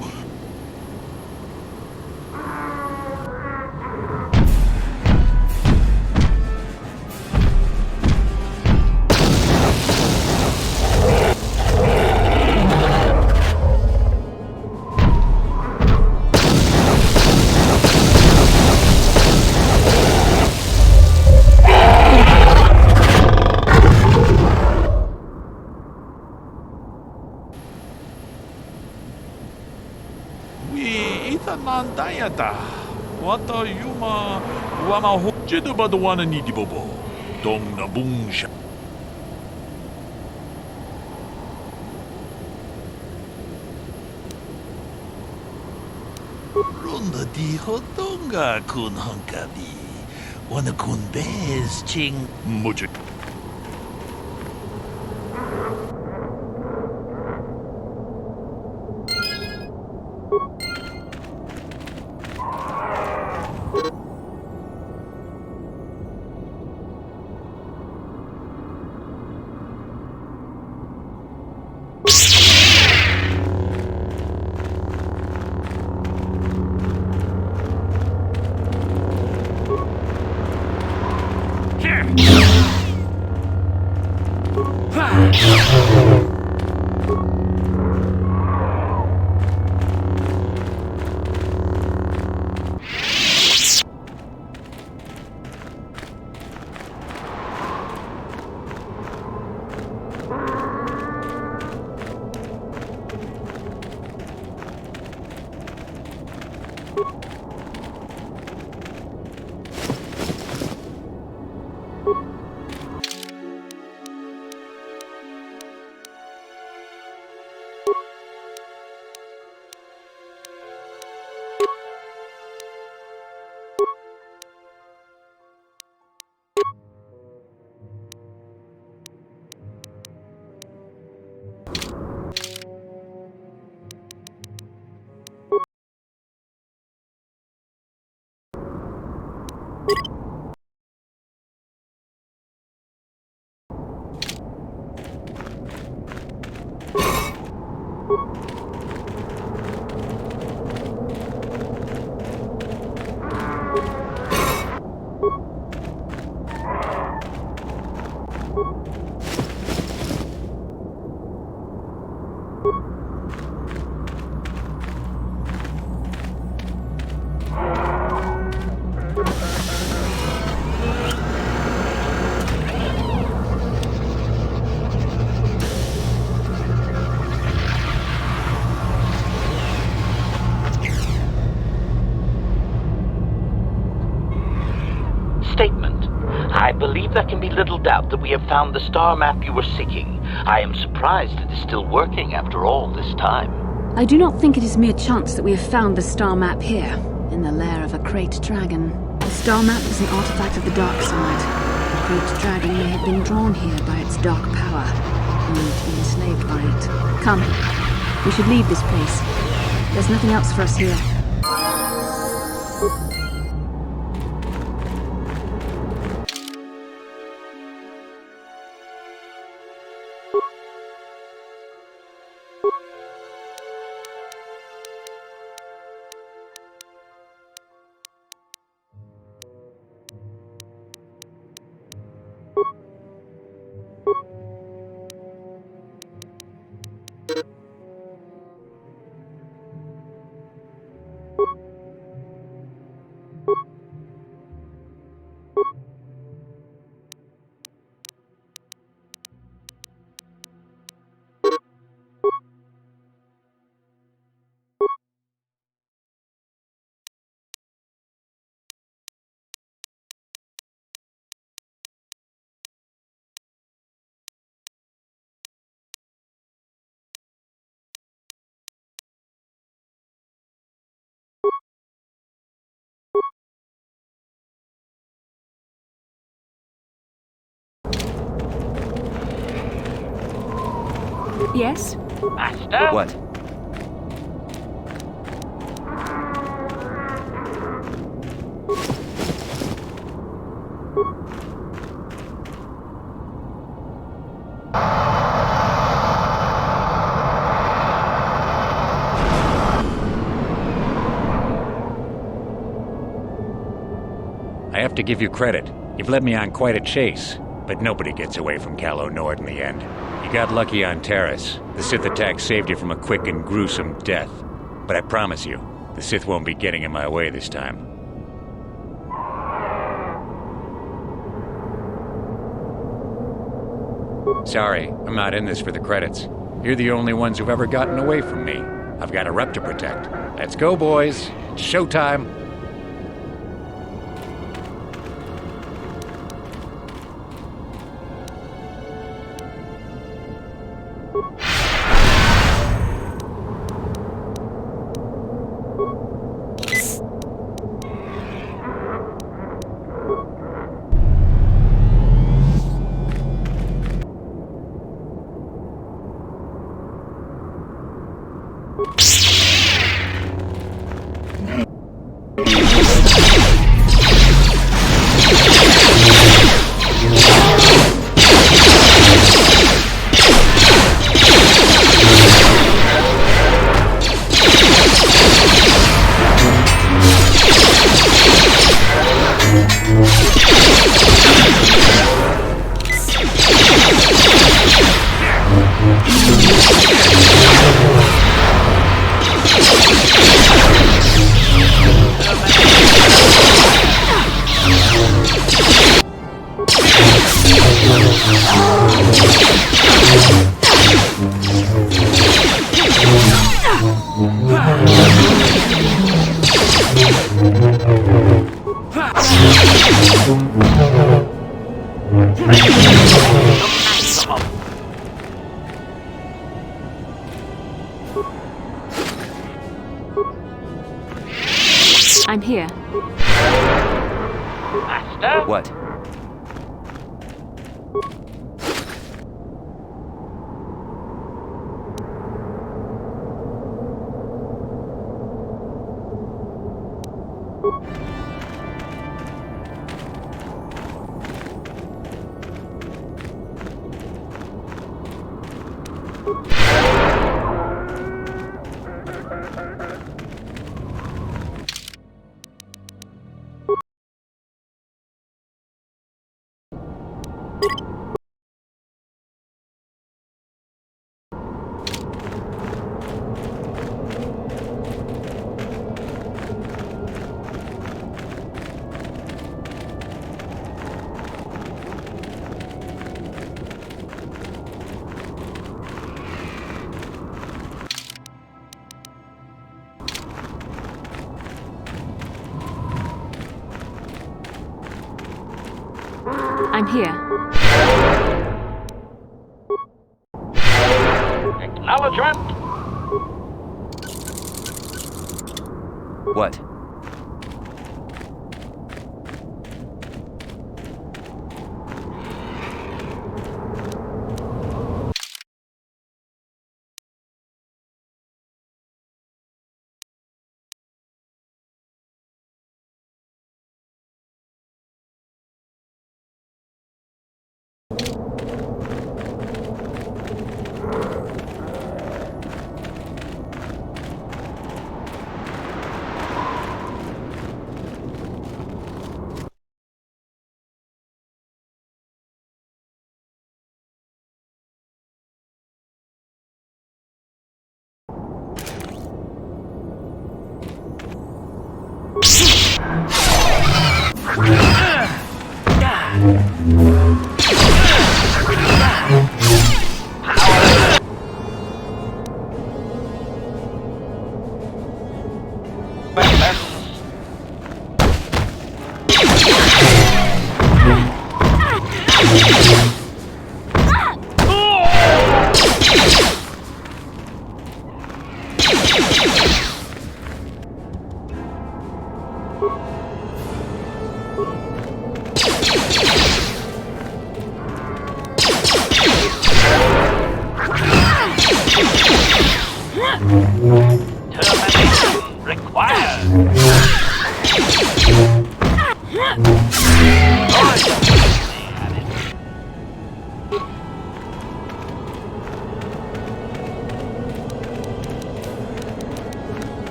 Mandayata. Wata yuma wama hojeda badawana ni dibobo. Tong nabung siya. Ronda di hodonga kun hankabi. Wana kun bez ching mujik. Statement. I believe there can be little doubt that we have found the star map you were seeking. I am surprised it is still working after all this time. I do not think it is mere chance that we have found the star map here, in the lair of a Krayt dragon. The star map is an artifact of the dark side. The Krayt dragon may have been drawn here by its dark power, only to be enslaved by it. Come, we should leave this place. There's nothing else for us here. Yes? Master? What? I have to give you credit. You've led me on quite a chase, but nobody gets away from Calo Nord in the end. You got lucky on Taris. The Sith attack saved you from a quick and gruesome death. But I promise you, the Sith won't be getting in my way this time. Sorry, I'm not in this for the credits. You're the only ones who've ever gotten away from me. I've got a rep to protect. Let's go, boys. It's showtime. I'm here. Master? What? I'm here. Acknowledgement. What? Ah!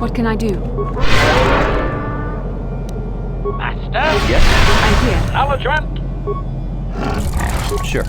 What can I do? Master? Yes? I'm here. Acknowledgement? Sure.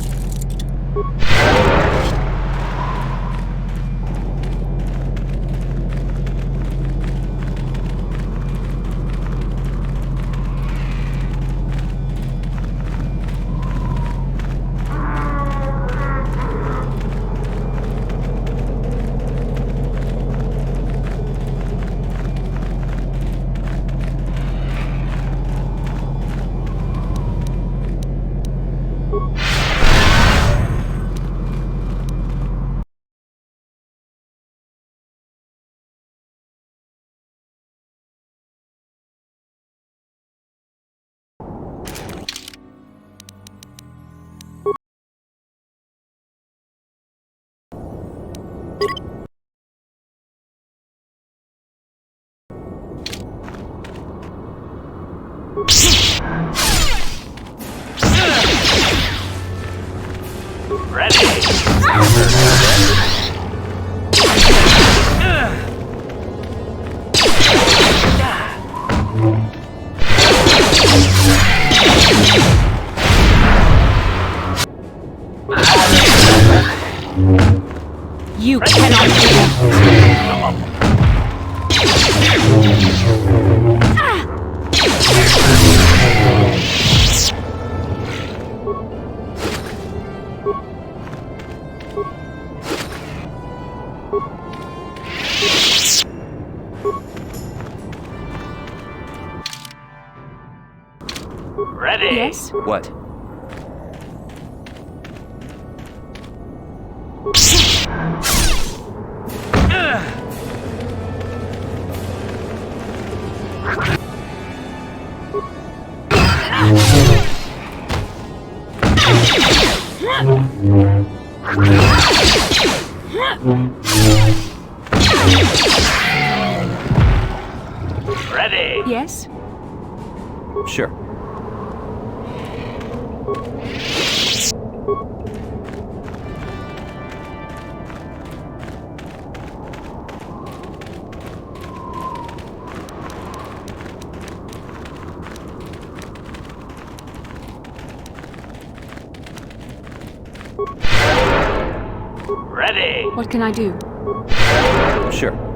You cannot do Ready? Yes? What? Ready? Yes? Sure. Ready? What can I do? Sure.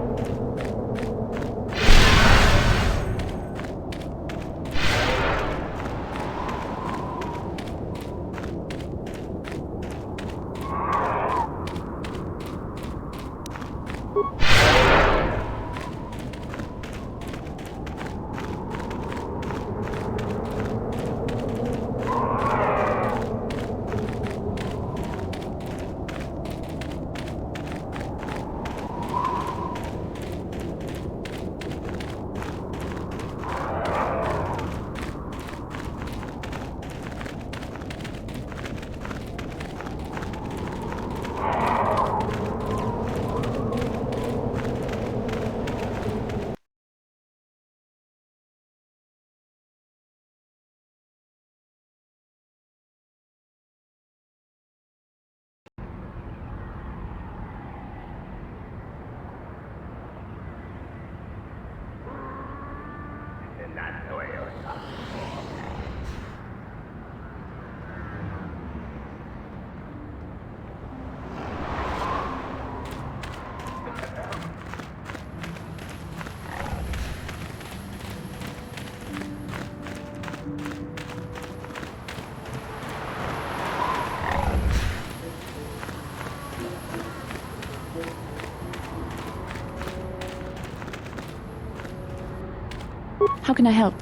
How can I help?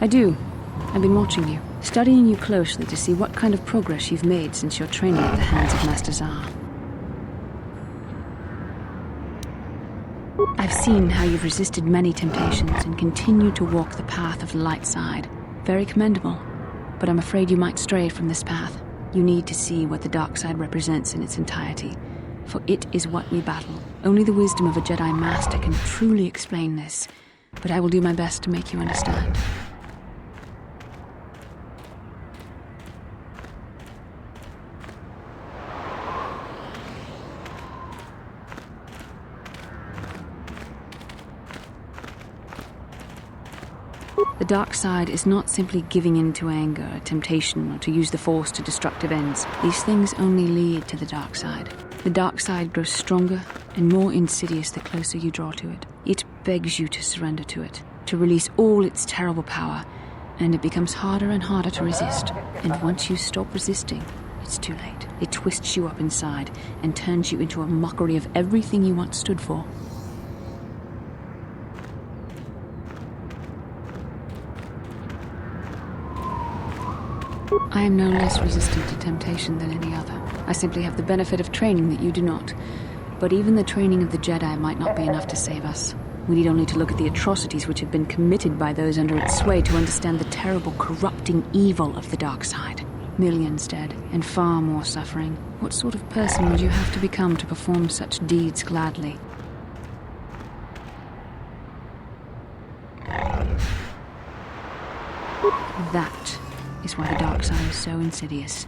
I do. I've been watching you, studying you closely to see what kind of progress you've made since your training at the hands of Master Zar. I've seen how you've resisted many temptations and continued to walk the path of the light side. Very commendable, but I'm afraid you might stray from this path. You need to see what the dark side represents in its entirety, for it is what we battle. Only the wisdom of a Jedi Master can truly explain this, but I will do my best to make you understand. The dark side is not simply giving in to anger, temptation, or to use the Force to destructive ends. These things only lead to the dark side. The dark side grows stronger and more insidious the closer you draw to it. It begs you to surrender to it, to release all its terrible power, and it becomes harder and harder to resist. And once you stop resisting, it's too late. It twists you up inside and turns you into a mockery of everything you once stood for. I am no less resistant to temptation than any other. I simply have the benefit of training that you do not. But even the training of the Jedi might not be enough to save us. We need only to look at the atrocities which have been committed by those under its sway to understand the terrible, corrupting evil of the dark side. Millions dead, and far more suffering. What sort of person would you have to become to perform such deeds gladly? That is why the dark side is so insidious.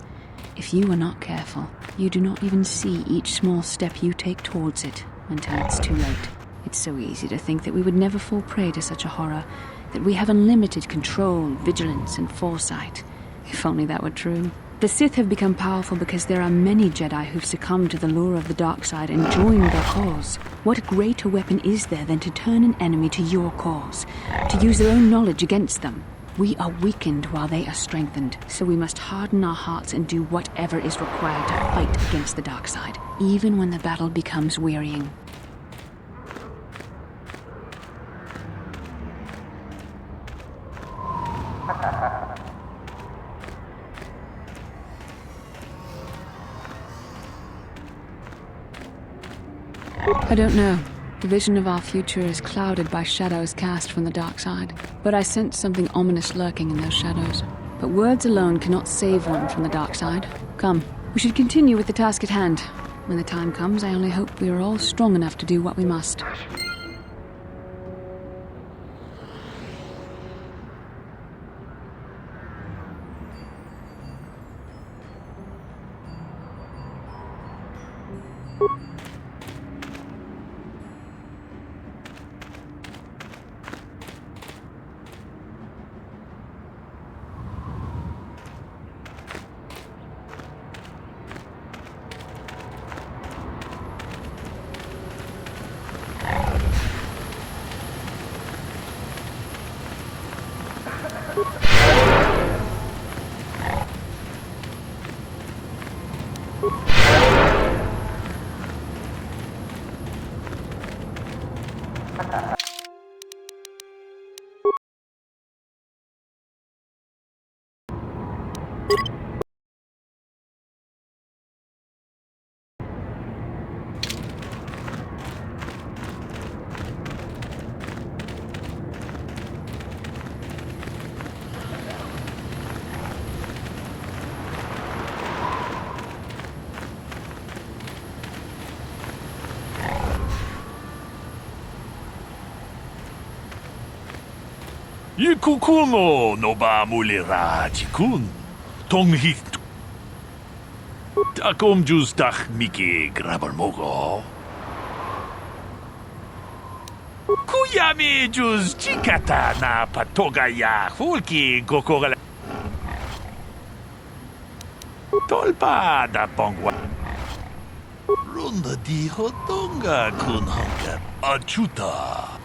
If you are not careful, you do not even see each small step you take towards it until it's too late. It's so easy to think that we would never fall prey to such a horror, that we have unlimited control, vigilance, and foresight. If only that were true. The Sith have become powerful because there are many Jedi who've succumbed to the lure of the dark side and joined their cause. What greater weapon is there than to turn an enemy to your cause, to use their own knowledge against them? We are weakened while they are strengthened, so we must harden our hearts and do whatever is required to fight against the dark side, even when the battle becomes wearying. I don't know. The vision of our future is clouded by shadows cast from the dark side, but I sense something ominous lurking in those shadows. But words alone cannot save one from the dark side. Come, we should continue with the task at hand. When the time comes, I only hope we are all strong enough to do what we must. Ikukuno no ba mulira jikun. Tonghik. Takom jus tach miki grabarmogo. Kuyami jus chikata na patoga ya hulki gokogala. Tolpa da pongwa. Runda di hotonga kun hanka achuta.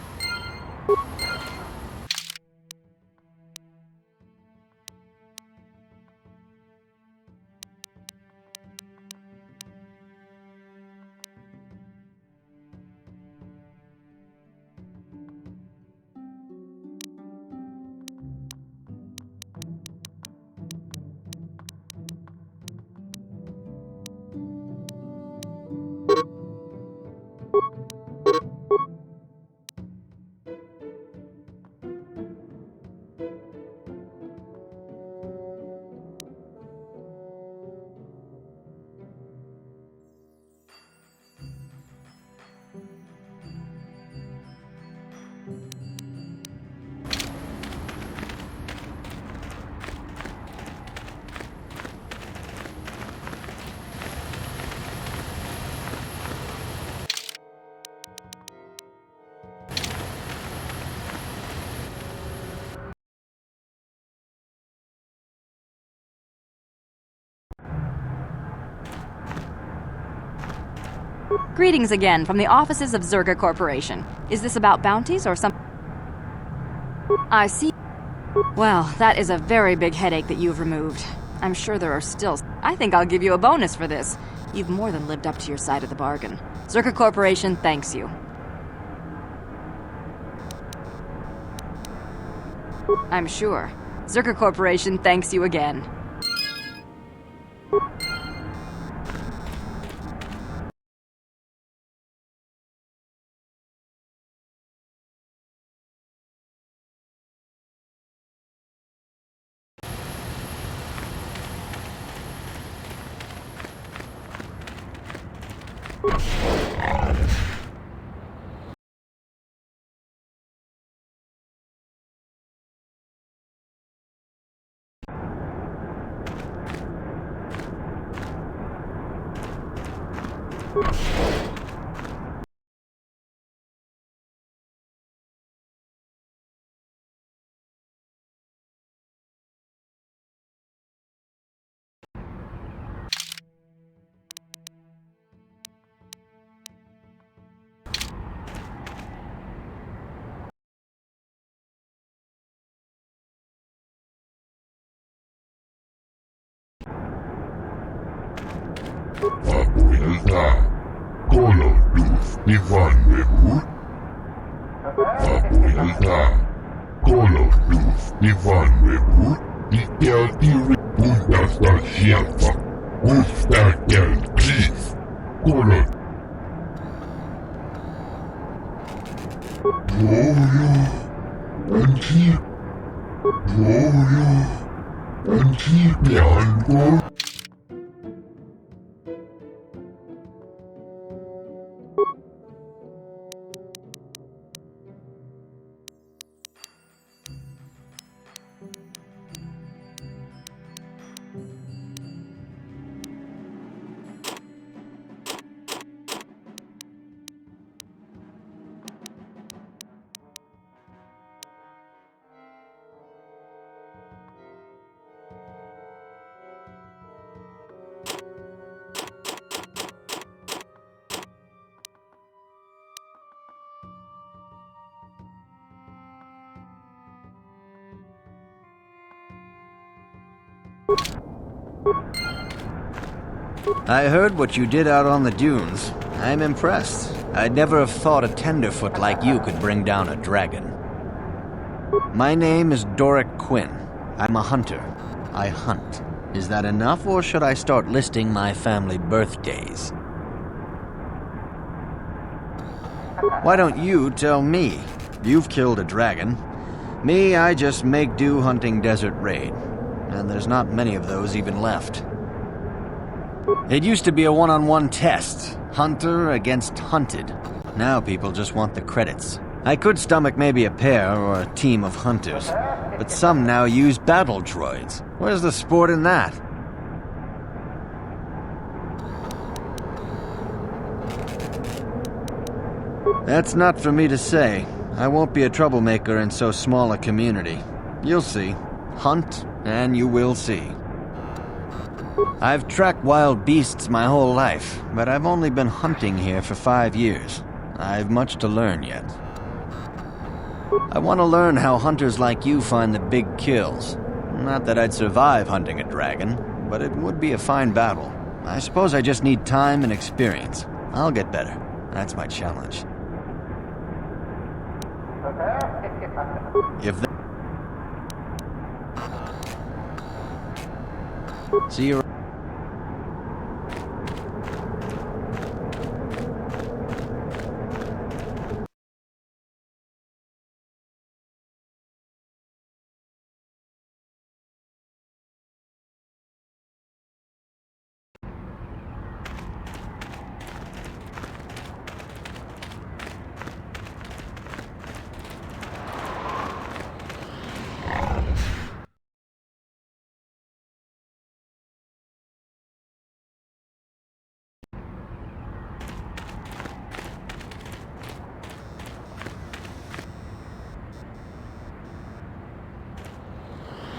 Greetings again from the offices of Zerga Corporation. Is this about bounties or some... I see. Well, that is a very big headache that you've removed. I'm sure there are still... I think I'll give you a bonus for this. You've more than lived up to your side of the bargain. Zerga Corporation thanks you. I'm sure. Zerga Corporation thanks you again. Abuelita, Colo Luz Ivan Bebut. Abuelita, Colo Luz Ivan Bebut. Itel Iri Puntas da Shelfa. Ustakel Keith. Colo. Rolo. Anchi. Rolo. Anchi Bianco. I heard what you did out on the dunes. I'm impressed. I'd never have thought a tenderfoot like you could bring down a dragon. My name is Doric Quinn. I'm a hunter. I hunt. Is that enough, or should I start listing my family birthdays? Why don't you tell me? You've killed a dragon. Me, I just make do hunting Desert Raid. And there's not many of those even left. It used to be a one-on-one test. Hunter against hunted. Now people just want the credits. I could stomach maybe a pair or a team of hunters. But some now use battle droids. Where's the sport in that? That's not for me to say. I won't be a troublemaker in so small a community. You'll see. Hunt, and you will see. I've tracked wild beasts my whole life, but I've only been hunting here for 5 years. I've much to learn yet. I want to learn how hunters like you find the big kills. Not that I'd survive hunting a dragon, but it would be a fine battle. I suppose I just need time and experience. I'll get better. That's my challenge. If See you.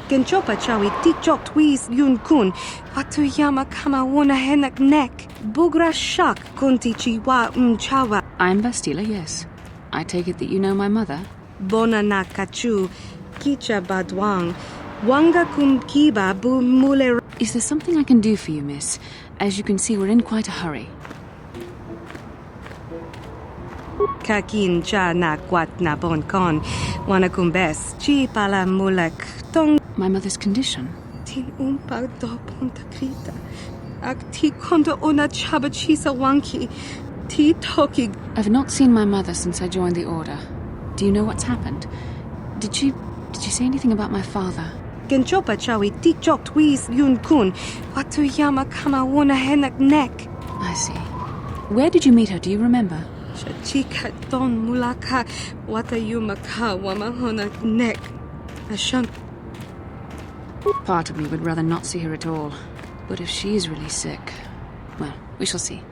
Genchopa chawi tichok twis yun kun. Watuyama kama wona henak nek. Bugra shak kunti chiwa chawa. I'm Bastila, yes. I take it that you know my mother? Bona na kachu. Kicha badwang. Wanga kun kiba bu mule. Is there something I can do for you, miss? As you can see, we're in quite a hurry. Kakin cha na kwat na bon kon. Wana kumbes. Chi pala mulek. Tong. My mother's condition? Tin umpa do ponta krita. Ak ti konda ona chaba chisa wanki. Ti toki. I've not seen my mother since I joined the Order. Do you know what's happened? Did she say anything about my father? Genchopa chawi tichok twis yun kun. Watuyama kama wona henak nek. I see. Where did you meet her? Do you remember? Chika don mulaka watayuma ka wamahona nek. Ashan. Part of me would rather not see her at all. But if she is really sick, well, we shall see.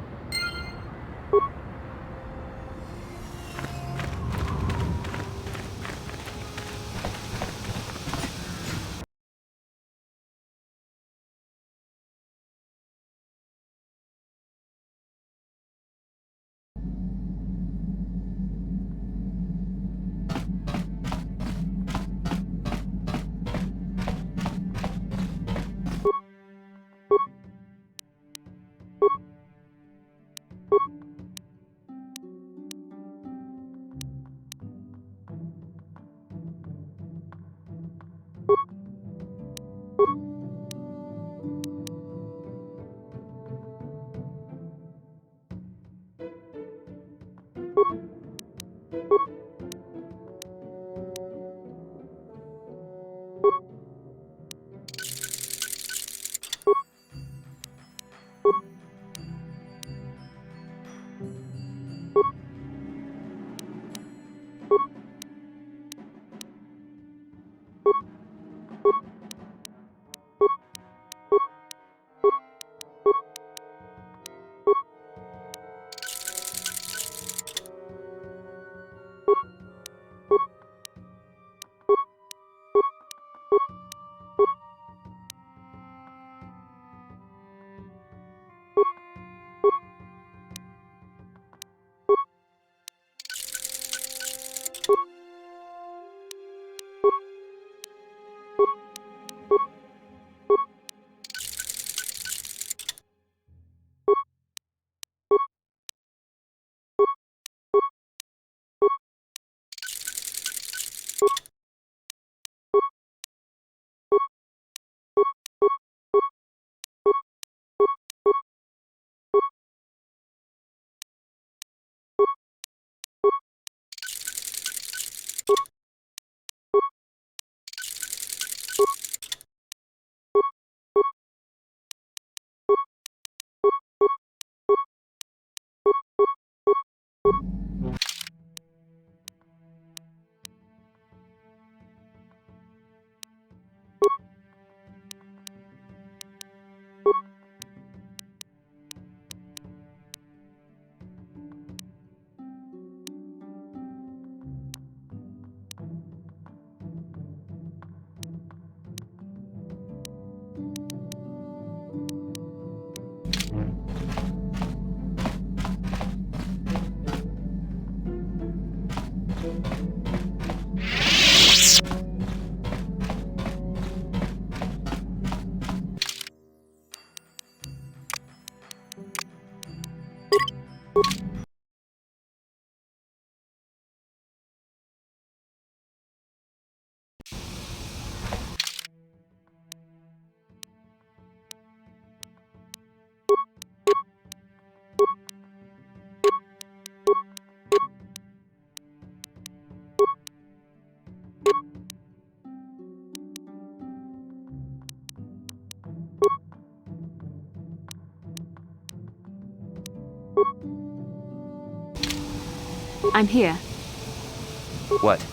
I'm here. What?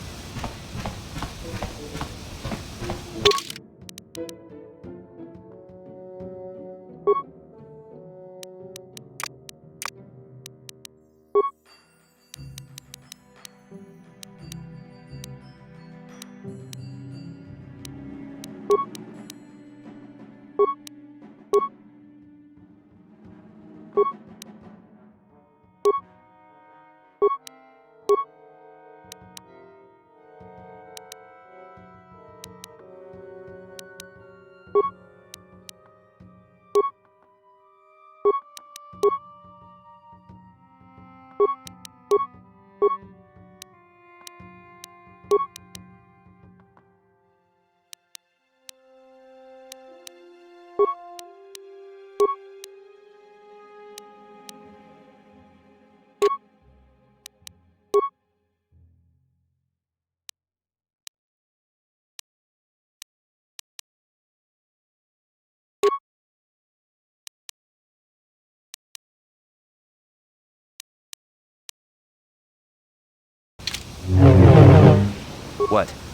What?